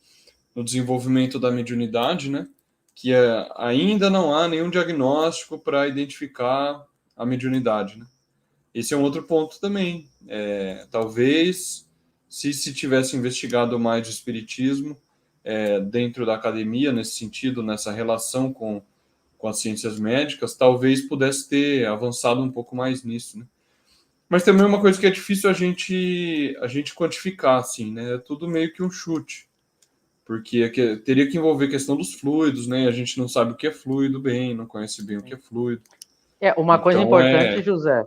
desenvolvimento da mediunidade, né, que ainda não há nenhum diagnóstico para identificar a mediunidade, né? Esse é um outro ponto também. Talvez, se tivesse investigado mais o espiritismo dentro da academia, nesse sentido, nessa relação com as ciências médicas, talvez pudesse ter avançado um pouco mais nisso, né? Mas também é uma coisa que é difícil a gente quantificar, assim, né? É tudo meio que um chute, porque teria que envolver a questão dos fluidos, né? A gente não sabe o que é fluido bem, não conhece bem o que é fluido. Uma coisa importante, José,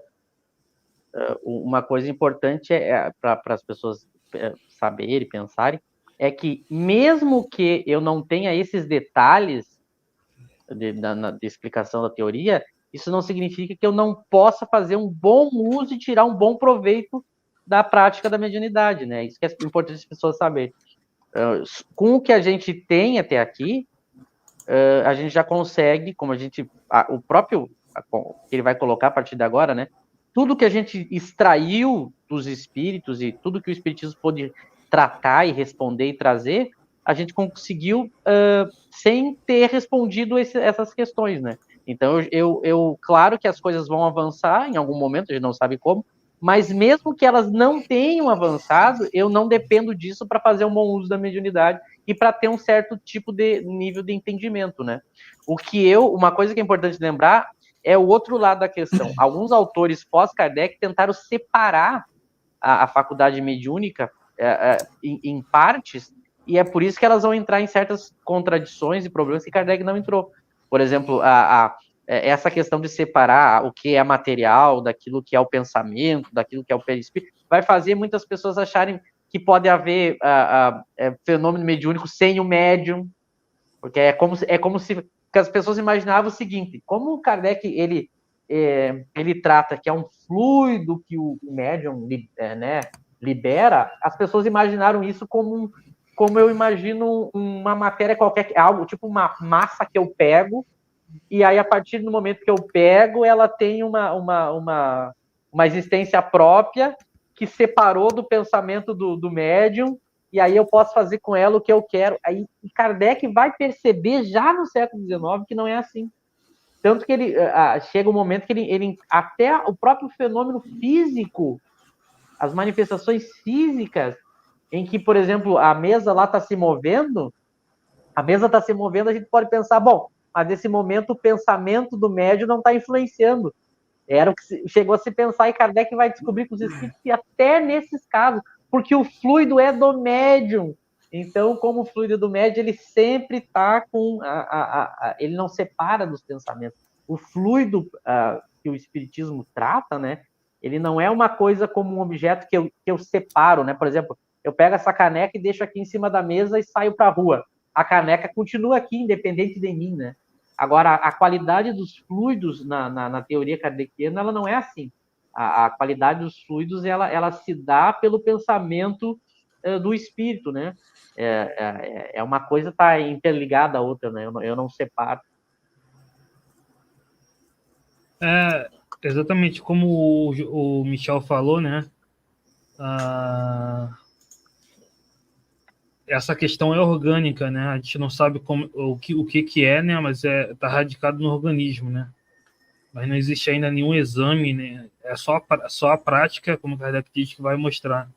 uma coisa importante para as pessoas saberem, pensarem, é que mesmo que eu não tenha esses detalhes de explicação da teoria, isso não significa que eu não possa fazer um bom uso e tirar um bom proveito da prática da mediunidade, né? Isso que é importante as pessoas saberem. Com o que a gente tem até aqui, a gente já consegue, como o próprio que ele vai colocar a partir de agora, né? Tudo que a gente extraiu dos espíritos e tudo que o espiritismo pôde tratar e responder e trazer, a gente conseguiu sem ter respondido essas questões, né? Então, claro que as coisas vão avançar em algum momento, a gente não sabe como, mas mesmo que elas não tenham avançado, eu não dependo disso para fazer um bom uso da mediunidade e para ter um certo tipo de nível de entendimento, né? Uma coisa que é importante lembrar é o outro lado da questão. Alguns autores pós-Kardec tentaram separar a faculdade mediúnica em partes, e é por isso que elas vão entrar em certas contradições e problemas que Kardec não entrou. Por exemplo, essa questão de separar o que é material daquilo que é o pensamento, daquilo que é o perispírito, vai fazer muitas pessoas acharem que pode haver fenômeno mediúnico sem o médium, porque é como se as pessoas imaginavam o seguinte: como o Kardec ele trata que é um fluido que o médium libera, as pessoas imaginaram isso como eu imagino uma matéria qualquer, algo tipo uma massa que eu pego, e aí a partir do momento que eu pego, ela tem uma existência própria que separou do pensamento do médium, e aí eu posso fazer com ela o que eu quero. Aí Kardec vai perceber já no século XIX que não é assim. Tanto que ele chega um momento que ele até o próprio fenômeno físico, as manifestações físicas, em que, por exemplo, a mesa lá está se movendo, a gente pode pensar, bom, mas nesse momento o pensamento do médium não está influenciando. Era o que chegou a se pensar, e Kardec vai descobrir com os espíritos que até nesses casos, porque o fluido é do médium. Então, como o fluido do médium, ele sempre está com... ele não separa dos pensamentos. O fluido que o espiritismo trata, né, ele não é uma coisa como um objeto que eu separo, né? Por exemplo, eu pego essa caneca e deixo aqui em cima da mesa e saio para a rua. A caneca continua aqui, independente de mim, né? Agora, a qualidade dos fluidos na teoria kardeciana, ela não é assim. A qualidade dos fluidos, ela se dá pelo pensamento do espírito, né? Uma coisa está interligada à outra, né? Eu não separo. exatamente como o Michel falou, né? Essa questão é orgânica, né? A gente não sabe o que é, né? Mas está radicado no organismo, né? Mas não existe ainda nenhum exame, né? É só a prática, como o Kardec diz, que vai mostrar.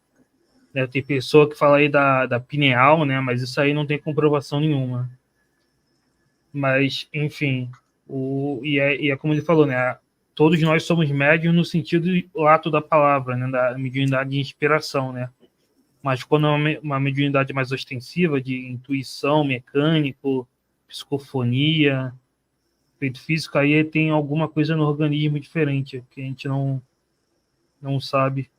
Né? Tem pessoa que fala aí da pineal, né? Mas isso aí não tem comprovação nenhuma. Mas, enfim, e é como ele falou, né? Todos nós somos médios no sentido lato da palavra, né? Da mediunidade de inspiração, né? Mas quando é uma mediunidade mais ostensiva, de intuição, mecânico, psicofonia, efeito físico, aí tem alguma coisa no organismo diferente, que a gente não sabe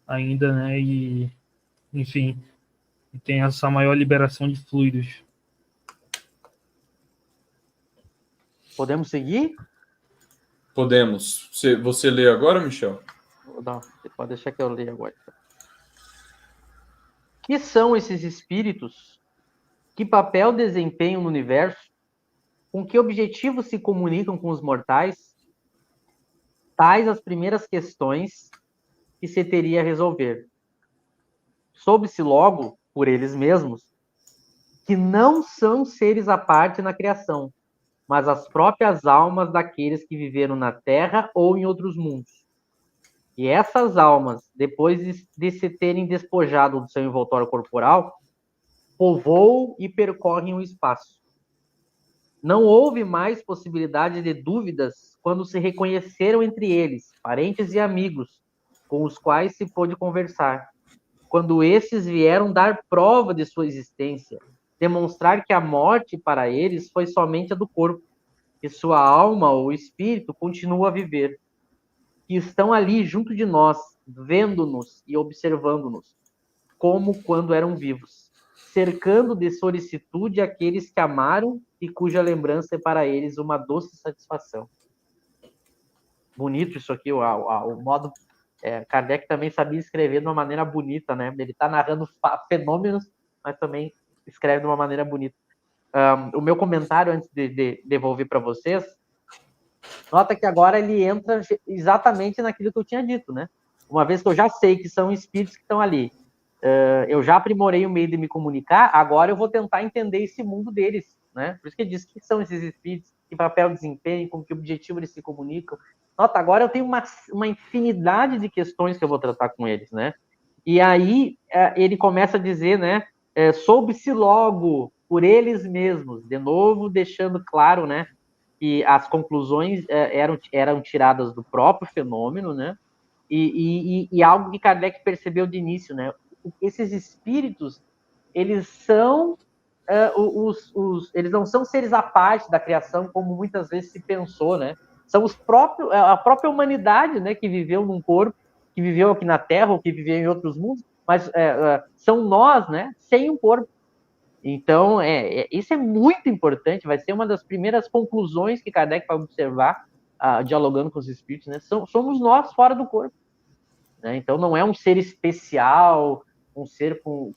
ainda, né? E, enfim, tem essa maior liberação de fluidos. Podemos seguir? Podemos. Você lê agora, Michel? Não, você pode deixar que eu leia agora. Que são esses espíritos? Que papel desempenham no universo? Com que objetivo se comunicam com os mortais? Tais as primeiras questões que se teria a resolver. Soube-se logo, por eles mesmos, que não são seres à parte na criação, mas as próprias almas daqueles que viveram na Terra ou em outros mundos. E essas almas, depois de se terem despojado do seu envoltório corporal, povoam e percorrem o espaço. Não houve mais possibilidade de dúvidas quando se reconheceram entre eles, parentes e amigos, com os quais se pôde conversar. Quando esses vieram dar prova de sua existência, demonstrar que a morte para eles foi somente a do corpo, que sua alma ou espírito continua a viver, que estão ali junto de nós, vendo-nos e observando-nos, como quando eram vivos, cercando de solicitude aqueles que amaram e cuja lembrança é para eles uma doce satisfação. Bonito isso aqui, o modo... Kardec também sabia escrever de uma maneira bonita, né? Ele está narrando fenômenos, mas também escreve de uma maneira bonita. O meu comentário, antes de devolver para vocês, nota que agora ele entra exatamente naquilo que eu tinha dito, né? Uma vez que eu já sei que são espíritos que estão ali, eu já aprimorei o meio de me comunicar, agora eu vou tentar entender esse mundo deles, né? Por isso que ele diz que são esses espíritos, que papel desempenham, com que objetivo eles se comunicam. Nota, agora eu tenho uma infinidade de questões que eu vou tratar com eles, né? E aí ele começa a dizer, né? Soube-se logo por eles mesmos, de novo deixando claro, né? Que as conclusões eram tiradas do próprio fenômeno, né? E algo que Kardec percebeu de início, né? Esses espíritos, eles são eles não são seres à parte da criação, como muitas vezes se pensou, né? São a própria humanidade, né, que viveu num corpo, que viveu aqui na Terra ou que viveu em outros mundos, mas são nós, né, sem um corpo. Então, isso é muito importante, vai ser uma das primeiras conclusões que Kardec vai observar, dialogando com os espíritos, né? Somos nós fora do corpo. Né? Então, não é um ser especial, um ser com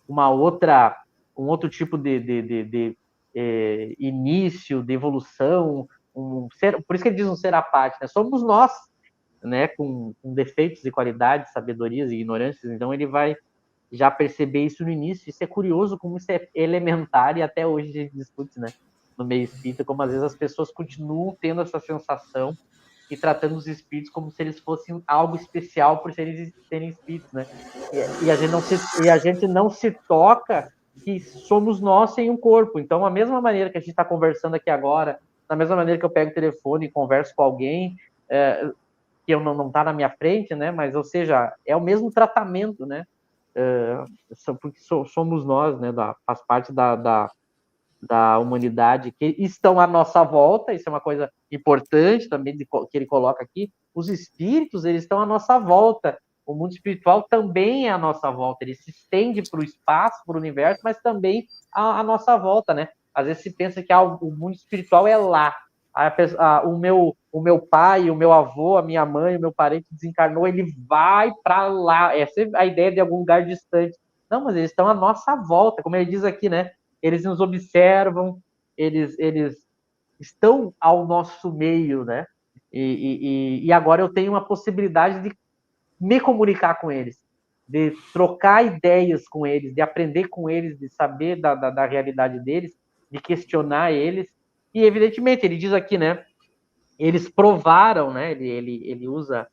uma outra, um outro tipo de início, de evolução, por isso que ele diz um ser à parte, né? Somos nós, né? Com defeitos e qualidades, sabedorias e ignorâncias, então ele vai já perceber isso no início. Isso é curioso como isso é elementar e até hoje a gente discute, né? No meio espírita, como às vezes as pessoas continuam tendo essa sensação e tratando os espíritos como se eles fossem algo especial por serem espíritos, né? E a gente não se toca que somos nós sem um corpo. Então, a mesma maneira que a gente está conversando aqui agora, da mesma maneira que eu pego o telefone e converso com alguém que eu não está na minha frente, né? Mas, ou seja, é o mesmo tratamento, né? Porque somos nós, né? Faz parte da humanidade que estão à nossa volta. Isso é uma coisa importante também que ele coloca aqui. Os espíritos, eles estão à nossa volta. O mundo espiritual também é à nossa volta. Ele se estende para o espaço, para o universo, mas também à nossa volta, né? Às vezes se pensa que o mundo espiritual é lá. O meu pai, o meu avô, a minha mãe, o meu parente desencarnou, ele vai para lá. Essa é a ideia de algum lugar distante. Não, mas eles estão à nossa volta, como ele diz aqui, né? Eles nos observam, eles estão ao nosso meio, né? E agora eu tenho uma possibilidade de me comunicar com eles, de trocar ideias com eles, de aprender com eles, de saber da realidade deles, de questionar eles. E, evidentemente, ele diz aqui, né? Eles provaram, né? Ele usa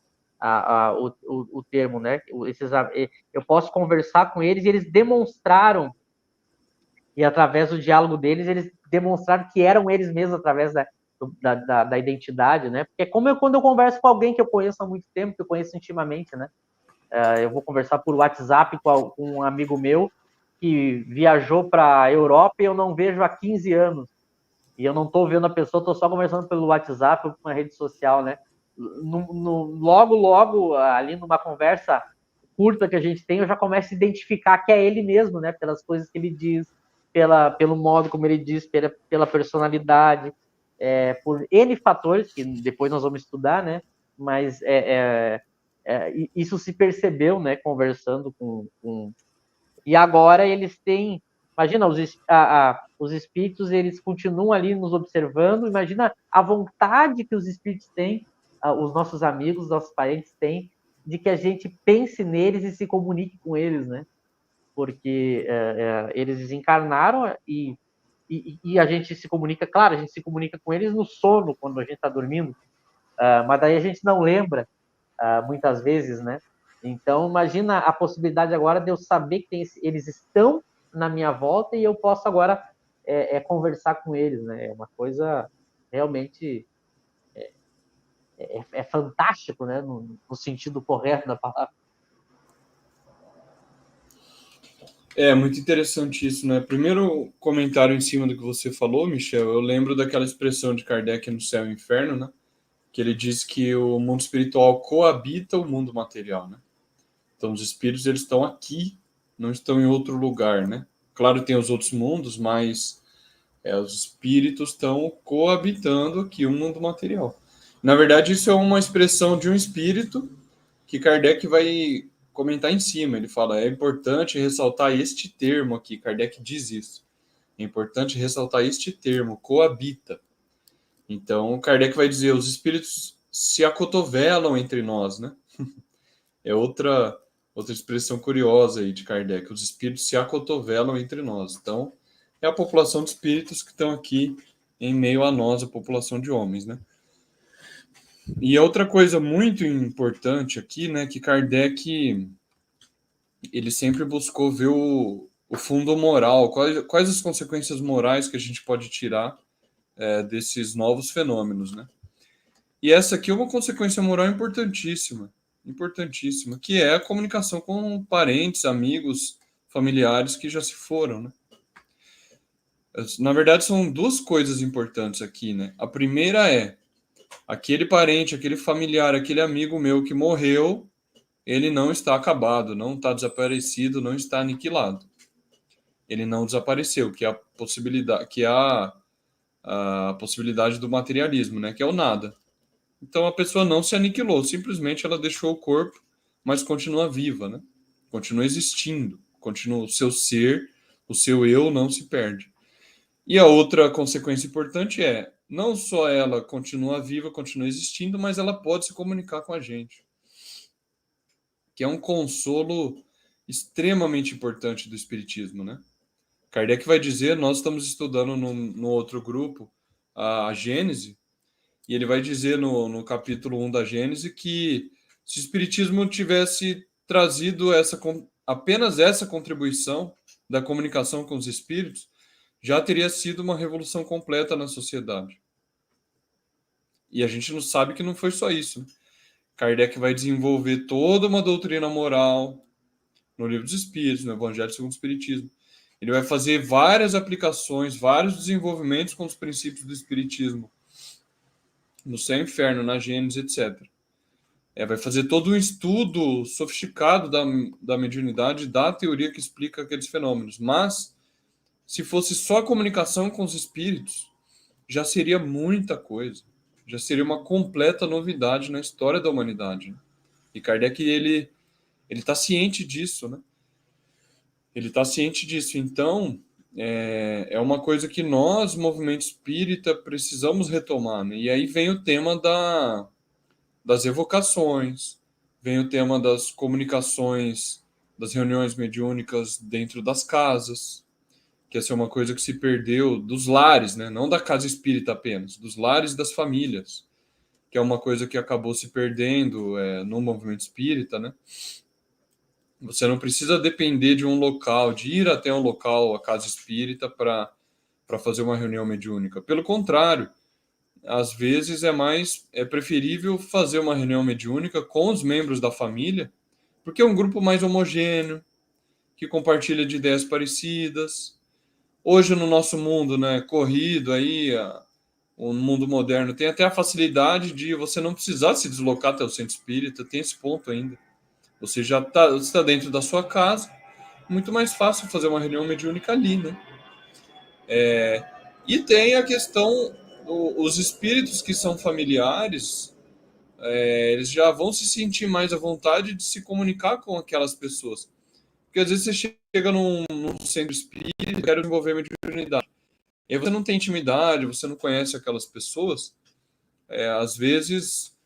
o termo, né? Eu posso conversar com eles e eles demonstraram, e através do diálogo deles, eles demonstraram que eram eles mesmos através da identidade, né? Porque é como quando eu converso com alguém que eu conheço há muito tempo, que eu conheço intimamente, né? Eu vou conversar por WhatsApp com um amigo meu que viajou para a Europa e eu não vejo há 15 anos. E eu não estou vendo a pessoa, estou só conversando pelo WhatsApp ou por uma rede social, né? Logo, ali numa conversa curta que a gente tem, eu já começo a identificar que é ele mesmo, né? Pelas coisas que ele diz, pelo modo como ele diz, pela personalidade, por N fatores, que depois nós vamos estudar, né? Mas isso se percebeu, né? Conversando com... E agora eles têm... Imagina, os espíritos, eles continuam ali nos observando. Imagina a vontade que os espíritos têm, os nossos amigos, os nossos parentes têm, de que a gente pense neles e se comunique com eles, né? Porque eles desencarnaram e a gente se comunica, claro, a gente se comunica com eles no sono, quando a gente está dormindo, mas daí a gente não lembra, muitas vezes, né? Então, imagina a possibilidade agora de eu saber que eles estão na minha volta e eu posso agora conversar com eles, né? É uma coisa realmente fantástico, né? No sentido correto da palavra. É muito interessante isso, né? Primeiro comentário em cima do que você falou, Michel, eu lembro daquela expressão de Kardec no Céu e Inferno, né? Que ele diz que o mundo espiritual coabita o mundo material, né? Então os espíritos, eles estão aqui, não estão em outro lugar, né? Claro, tem os outros mundos, mas os espíritos estão coabitando aqui o mundo material. Na verdade, isso é uma expressão de um espírito que Kardec vai comentar em cima. Ele fala, é importante ressaltar este termo aqui, Kardec diz isso. É importante ressaltar este termo, coabita. Então, Kardec vai dizer, os espíritos se acotovelam entre nós, né? É outra expressão curiosa aí de Kardec, os espíritos se acotovelam entre nós. Então, é a população de espíritos que estão aqui em meio a nós, a população de homens, né? E outra coisa muito importante aqui, né, que Kardec ele sempre buscou ver o fundo moral, quais as consequências morais que a gente pode tirar desses novos fenômenos, né? E essa aqui é uma consequência moral importantíssima, que é a comunicação com parentes, amigos, familiares que já se foram, né? Na verdade, são duas coisas importantes aqui, né? A primeira é aquele parente, aquele familiar, aquele amigo meu que morreu, ele não está acabado, não está desaparecido, não está aniquilado. Ele não desapareceu, que é a possibilidade do materialismo, né? Que é o nada. Então a pessoa não se aniquilou, simplesmente ela deixou o corpo, mas continua viva, né? Continua existindo, continua o seu ser, o seu eu não se perde. E a outra consequência importante é, não só ela continua viva, continua existindo, mas ela pode se comunicar com a gente. Que é um consolo extremamente importante do Espiritismo, né? Kardec vai dizer, nós estamos estudando no outro grupo a Gênese, e ele vai dizer no capítulo 1 da Gênese que se o Espiritismo tivesse trazido apenas essa contribuição da comunicação com os espíritos, já teria sido uma revolução completa na sociedade. E a gente não sabe que não foi só isso. Kardec vai desenvolver toda uma doutrina moral no Livro dos Espíritos, no Evangelho segundo o Espiritismo. Ele vai fazer várias aplicações, vários desenvolvimentos com os princípios do Espiritismo, no Céu e Inferno, na Gênesis, etc. Vai fazer todo um estudo sofisticado da mediunidade, da teoria que explica aqueles fenômenos. Mas, se fosse só a comunicação com os espíritos, já seria muita coisa. Já seria uma completa novidade na história da humanidade. E Kardec, ele está ciente disso, né? Ele está ciente disso. Então, é uma coisa que nós, movimento espírita, precisamos retomar, né? E aí vem o tema das evocações, vem o tema das comunicações, das reuniões mediúnicas dentro das casas, que essa é uma coisa que se perdeu dos lares, né? Não da casa espírita apenas, dos lares das famílias, que é uma coisa que acabou se perdendo no movimento espírita, né? Você não precisa depender de um local, de ir até um local, a casa espírita, para fazer uma reunião mediúnica. Pelo contrário, às vezes é preferível fazer uma reunião mediúnica com os membros da família, porque é um grupo mais homogêneo, que compartilha de ideias parecidas. Hoje no nosso mundo, né, corrido aí, o mundo moderno tem até a facilidade de você não precisar se deslocar até o centro espírita, tem esse ponto ainda. Você já está dentro da sua casa, muito mais fácil fazer uma reunião mediúnica ali, né? E tem a questão, os espíritos que são familiares, eles já vão se sentir mais à vontade de se comunicar com aquelas pessoas. Porque às vezes você chega num centro espírita e quer desenvolver mediunidade. E aí você não tem intimidade, você não conhece aquelas pessoas, às vezes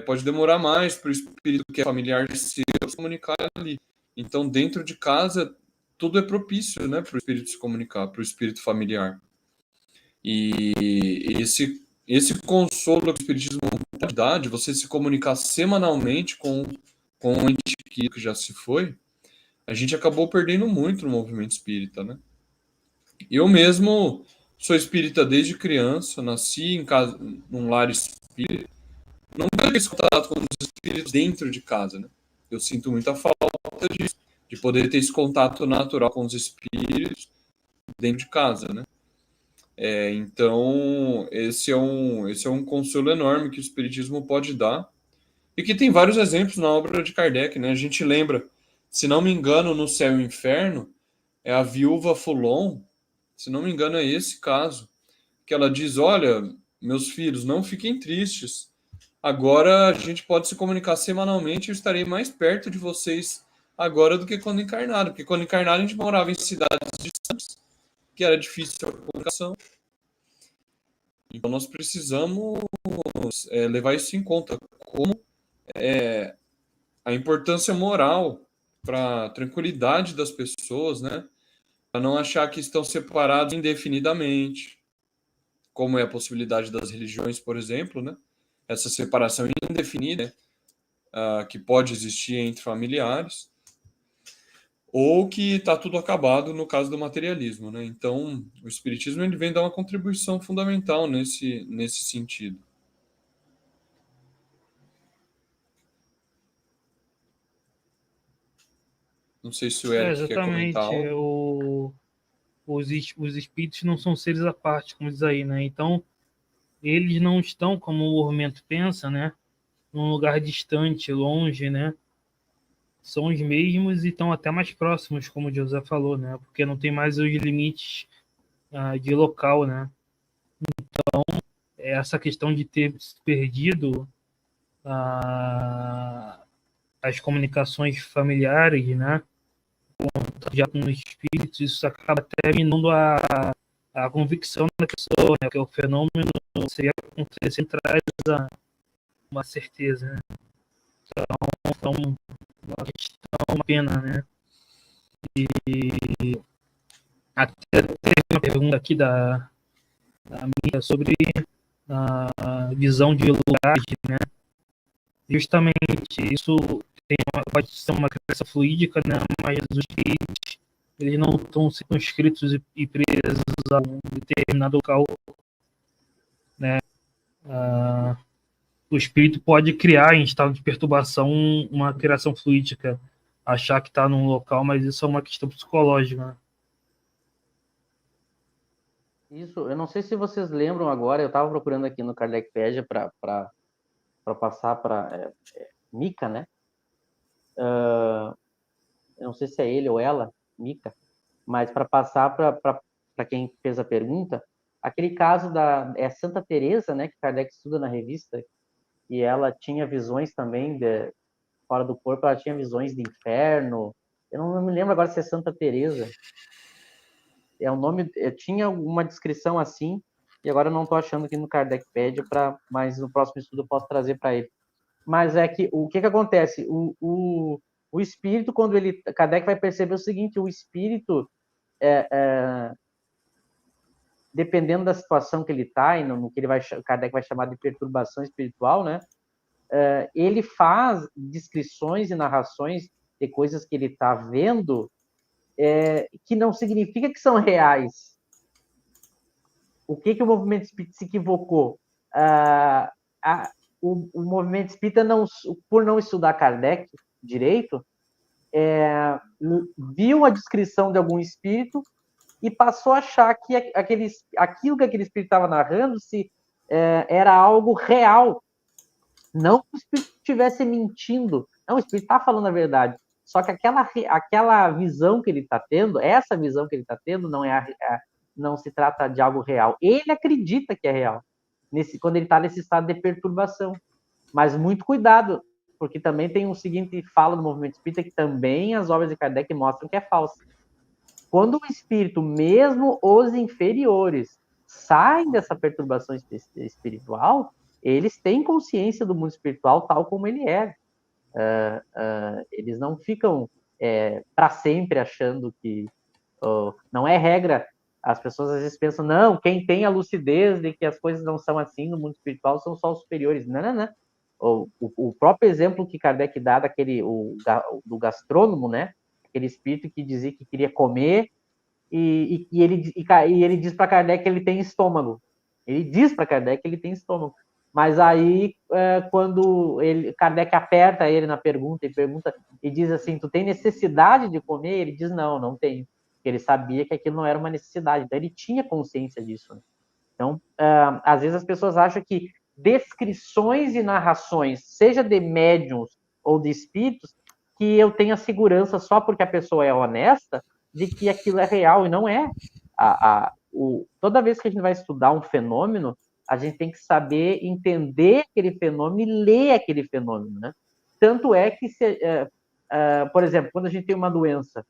pode demorar mais para o espírito que é familiar seu se comunicar ali. Então, dentro de casa, tudo é propício, né, para o espírito se comunicar, para o espírito familiar. E esse consolo que o Espiritismo pode dar, de você se comunicar semanalmente com um ente que já se foi, a gente acabou perdendo muito no movimento espírita, né? Eu mesmo sou espírita desde criança, nasci em casa, num lar espírita, não tive esse contato com os espíritos dentro de casa, né? Eu sinto muita falta de poder ter esse contato natural com os espíritos dentro de casa, né? Então, esse é um consolo enorme que o Espiritismo pode dar e que tem vários exemplos na obra de Kardec, né? A gente lembra, se não me engano, no Céu e Inferno, é a viúva Fulon, se não me engano, é esse caso, que ela diz: olha, meus filhos, não fiquem tristes. Agora a gente pode se comunicar semanalmente e eu estarei mais perto de vocês agora do que quando encarnado, porque quando encarnado a gente morava em cidades distantes, que era difícil a comunicação. Então nós precisamos levar isso em conta, como a importância moral para a tranquilidade das pessoas, né? Para não achar que estão separados indefinidamente, como é a possibilidade das religiões, por exemplo, né? Essa separação indefinida, que pode existir entre familiares, ou que está tudo acabado no caso do materialismo, né? Então, o Espiritismo ele vem dar uma contribuição fundamental nesse sentido. Não sei se o Eric quer comentar Exatamente. algo. Os espíritos não são seres à parte, como diz aí, né? Então, eles não estão, como o movimento pensa, né? Num lugar distante, longe, né? São os mesmos e estão até mais próximos, como o José falou, né? Porque não tem mais os limites de local, né? Essa questão de ter perdido ah, as comunicações familiares, né? Já com espíritos, isso acaba terminando a convicção da pessoa, né? Que o fenômeno seria acontecer traz uma certeza, né? Então, uma questão, uma pena, né? E até teve uma pergunta aqui da minha sobre a visão de lugares, né? Justamente isso pode ser uma crença fluídica, né? Mas os espíritos eles não estão circunscritos e presos a um determinado local, né? O espírito pode criar em estado de perturbação uma criação fluídica, achar que está num local, mas isso é uma questão psicológica, né? Isso, eu não sei se vocês lembram agora, eu estava procurando aqui no Kardecpedia para passar para Mika, né? Eu não sei se é ele ou ela, Mika, mas para passar para quem fez a pergunta, aquele caso da Santa Teresa, né, que Kardec estuda na revista, e ela tinha visões também fora do corpo, ela tinha visões de inferno. Eu não me lembro agora se é Santa Teresa. é o nome, tinha uma descrição assim, e agora eu não estou achando aqui no Kardecpedia, mas no próximo estudo eu posso trazer para ele. Mas é que o que acontece? O espírito, quando Kardec vai perceber o seguinte: o espírito, dependendo da situação que ele está, e no que Kardec vai chamar de perturbação espiritual, né? Ele faz descrições e narrações de coisas que ele está vendo, que não significa que são reais. O que o movimento espírita se equivocou? O movimento espírita, por não estudar Kardec direito, viu a descrição de algum espírito e passou a achar que aquilo que aquele espírito estava narrando era algo real. Não que o espírito estivesse mentindo. Não, o espírito está falando a verdade. Só que aquela visão que ele está tendo, essa visão que ele está tendo, não se trata de algo real. Ele acredita que é real, quando ele está nesse estado de perturbação. Mas muito cuidado, porque também tem um seguinte fala do movimento espírita, que também as obras de Kardec mostram que é falso. Quando o espírito, mesmo os inferiores, saem dessa perturbação espiritual, eles têm consciência do mundo espiritual tal como ele é. Eles não ficam para sempre achando que... não é regra. As pessoas às vezes pensam, não, quem tem a lucidez de que as coisas não são assim no mundo espiritual são só os superiores. Não, não, não. O próprio exemplo que Kardec dá do gastrônomo, né? Aquele espírito que dizia que queria comer e ele diz para Kardec que ele tem estômago. Ele diz para Kardec que ele tem estômago. Mas aí, quando Kardec aperta ele na pergunta e diz assim, tu tem necessidade de comer? Ele diz, não tenho. Porque ele sabia que aquilo não era uma necessidade. Então, ele tinha consciência disso. Né? Então, às vezes as pessoas acham que descrições e narrações, seja de médiums ou de espíritos, que eu tenha segurança só porque a pessoa é honesta de que aquilo é real, e não é. Toda vez que a gente vai estudar um fenômeno, a gente tem que saber entender aquele fenômeno e ler aquele fenômeno, né? Tanto é que, por exemplo, quando a gente tem uma doença,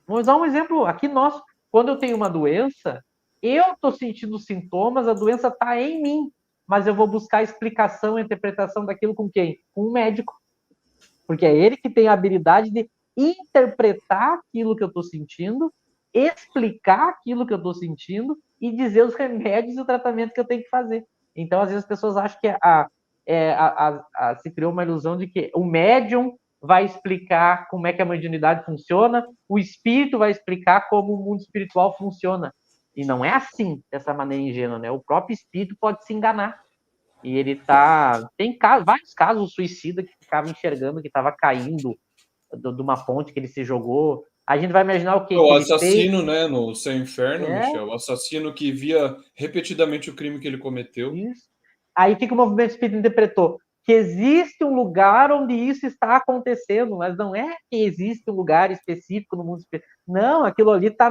vamos dar um exemplo aqui nosso, quando eu tenho uma doença, eu estou sentindo sintomas, a doença está em mim, mas eu vou buscar a explicação, a interpretação daquilo com quem? Com um médico. Porque é ele que tem a habilidade de interpretar aquilo que eu estou sentindo, explicar aquilo que eu estou sentindo e dizer os remédios e o tratamento que eu tenho que fazer. Então, às vezes, as pessoas acham que se criou uma ilusão de que o médium vai explicar como é que a mediunidade funciona, o espírito vai explicar como o mundo espiritual funciona. E não é assim, dessa maneira ingênua, né? O próprio espírito pode se enganar. E ele tem vários casos suicida que ficava enxergando que estava caindo de uma ponte que ele se jogou. A gente vai imaginar o quê? O assassino, né, no Seu Inferno, Michel, o assassino que via repetidamente o crime que ele cometeu. Isso. Aí o que o movimento espírita interpretou? Que existe um lugar onde isso está acontecendo, mas não é que existe um lugar específico no mundo espírita. Não, aquilo ali está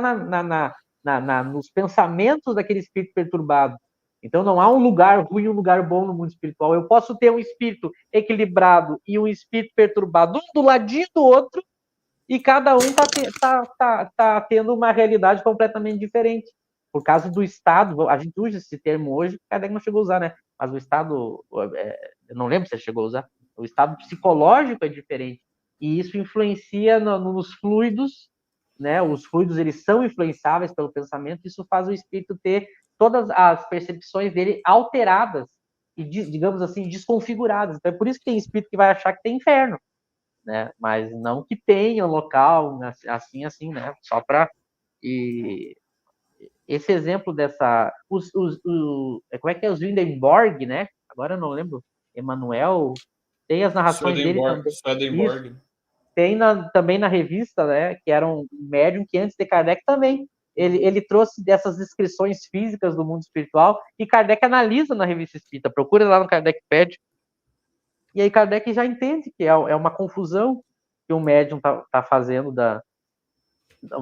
nos pensamentos daquele espírito perturbado. Então não há um lugar ruim e um lugar bom no mundo espiritual. Eu posso ter um espírito equilibrado e um espírito perturbado, um do ladinho do outro, e cada um está tendo uma realidade completamente diferente. Por causa do estado, a gente usa esse termo hoje, Kardec não chegou a usar, né? Mas o estado, eu não lembro se ele chegou a usar, o estado psicológico é diferente. E isso influencia nos fluidos, né? Os fluidos, eles são influenciáveis pelo pensamento, isso faz o espírito ter todas as percepções dele alteradas e, digamos assim, desconfiguradas. Então é por isso que tem espírito que vai achar que tem inferno, né? Mas não que tenha um local assim, né? Só para... Esse exemplo dessa... como é que é? Os Swedenborg, né? Agora eu não lembro. Emmanuel, tem as narrações dele também. Swedenborg. Tem também na revista, né? Que era um médium que antes de Kardec também. Ele trouxe dessas descrições físicas do mundo espiritual e Kardec analisa na revista Espírita. Procura lá no Kardecpedia. E aí Kardec já entende que é uma confusão que o médium tá fazendo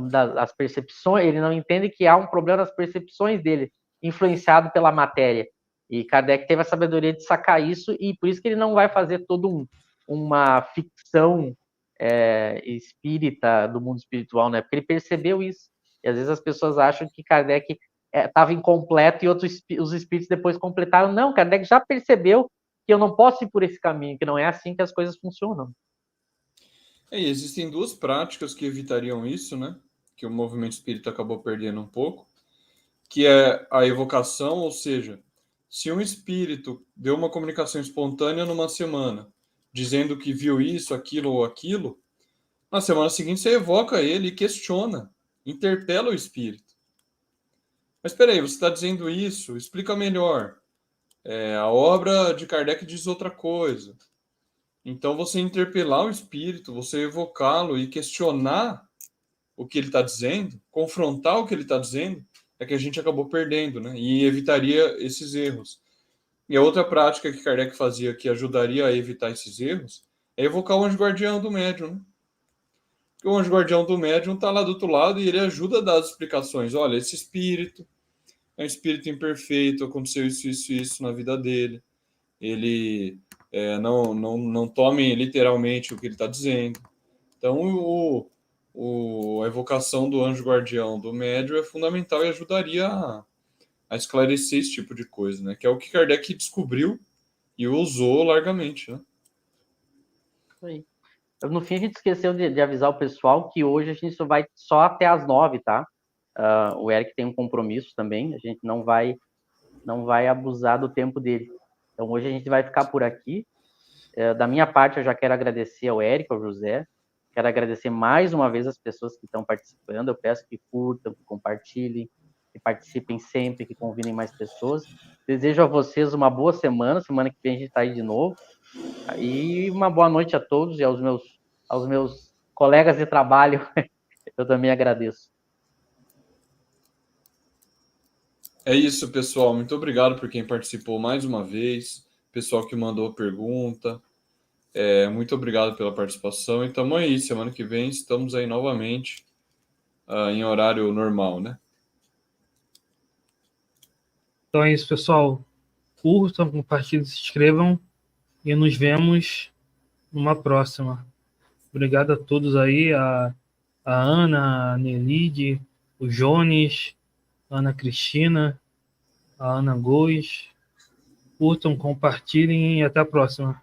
das percepções. Ele não entende que há um problema nas percepções dele, influenciado pela matéria. E Kardec teve a sabedoria de sacar isso, e por isso que ele não vai fazer toda uma ficção espírita do mundo espiritual, né? Porque ele percebeu isso. E às vezes as pessoas acham que Kardec estava incompleto e os espíritos depois completaram. Não, Kardec já percebeu que eu não posso ir por esse caminho, que não é assim que as coisas funcionam. E existem duas práticas que evitariam isso, né? Que o movimento espírita acabou perdendo um pouco, que é a evocação, ou seja, se um espírito deu uma comunicação espontânea numa semana, dizendo que viu isso, aquilo ou aquilo, na semana seguinte você evoca ele e questiona, interpela o espírito. Mas espera aí, você está dizendo isso, explica melhor. A obra de Kardec diz outra coisa. Então, você interpelar o espírito, você evocá-lo e questionar o que ele está dizendo, confrontar o que ele está dizendo, é que a gente acabou perdendo, né? E evitaria esses erros. E a outra prática que Kardec fazia que ajudaria a evitar esses erros é evocar o anjo guardião do médium, né? Porque o anjo guardião do médium está lá do outro lado e ele ajuda a dar as explicações. Olha, esse espírito é um espírito imperfeito, aconteceu isso na vida dele. Ele não tome literalmente o que ele está dizendo. Então, a evocação do anjo guardião do médium é fundamental e ajudaria a esclarecer esse tipo de coisa, né? Que é o que Kardec descobriu e usou largamente, né? No fim, a gente esqueceu de avisar o pessoal que hoje a gente só vai só até às 9, tá? O Eric tem um compromisso também, a gente não vai abusar do tempo dele. Então, hoje a gente vai ficar por aqui. Da minha parte, eu já quero agradecer ao Eric, ao José, quero agradecer mais uma vez as pessoas que estão participando, eu peço que curtam, que compartilhem, que participem sempre, que convidem mais pessoas. Desejo a vocês uma boa semana que vem a gente está aí de novo, e uma boa noite a todos e aos meus colegas de trabalho, eu também agradeço. É isso, pessoal. Muito obrigado por quem participou mais uma vez, pessoal que mandou pergunta. Muito obrigado pela participação. E estamos aí, semana que vem estamos aí novamente em horário normal, né? Então é isso, pessoal. Curtam, compartilhem, se inscrevam e nos vemos numa próxima. Obrigado a todos aí, a Ana, a Nelide, o Jones, a Ana Cristina, a Ana Góes. Curtam, compartilhem e até a próxima.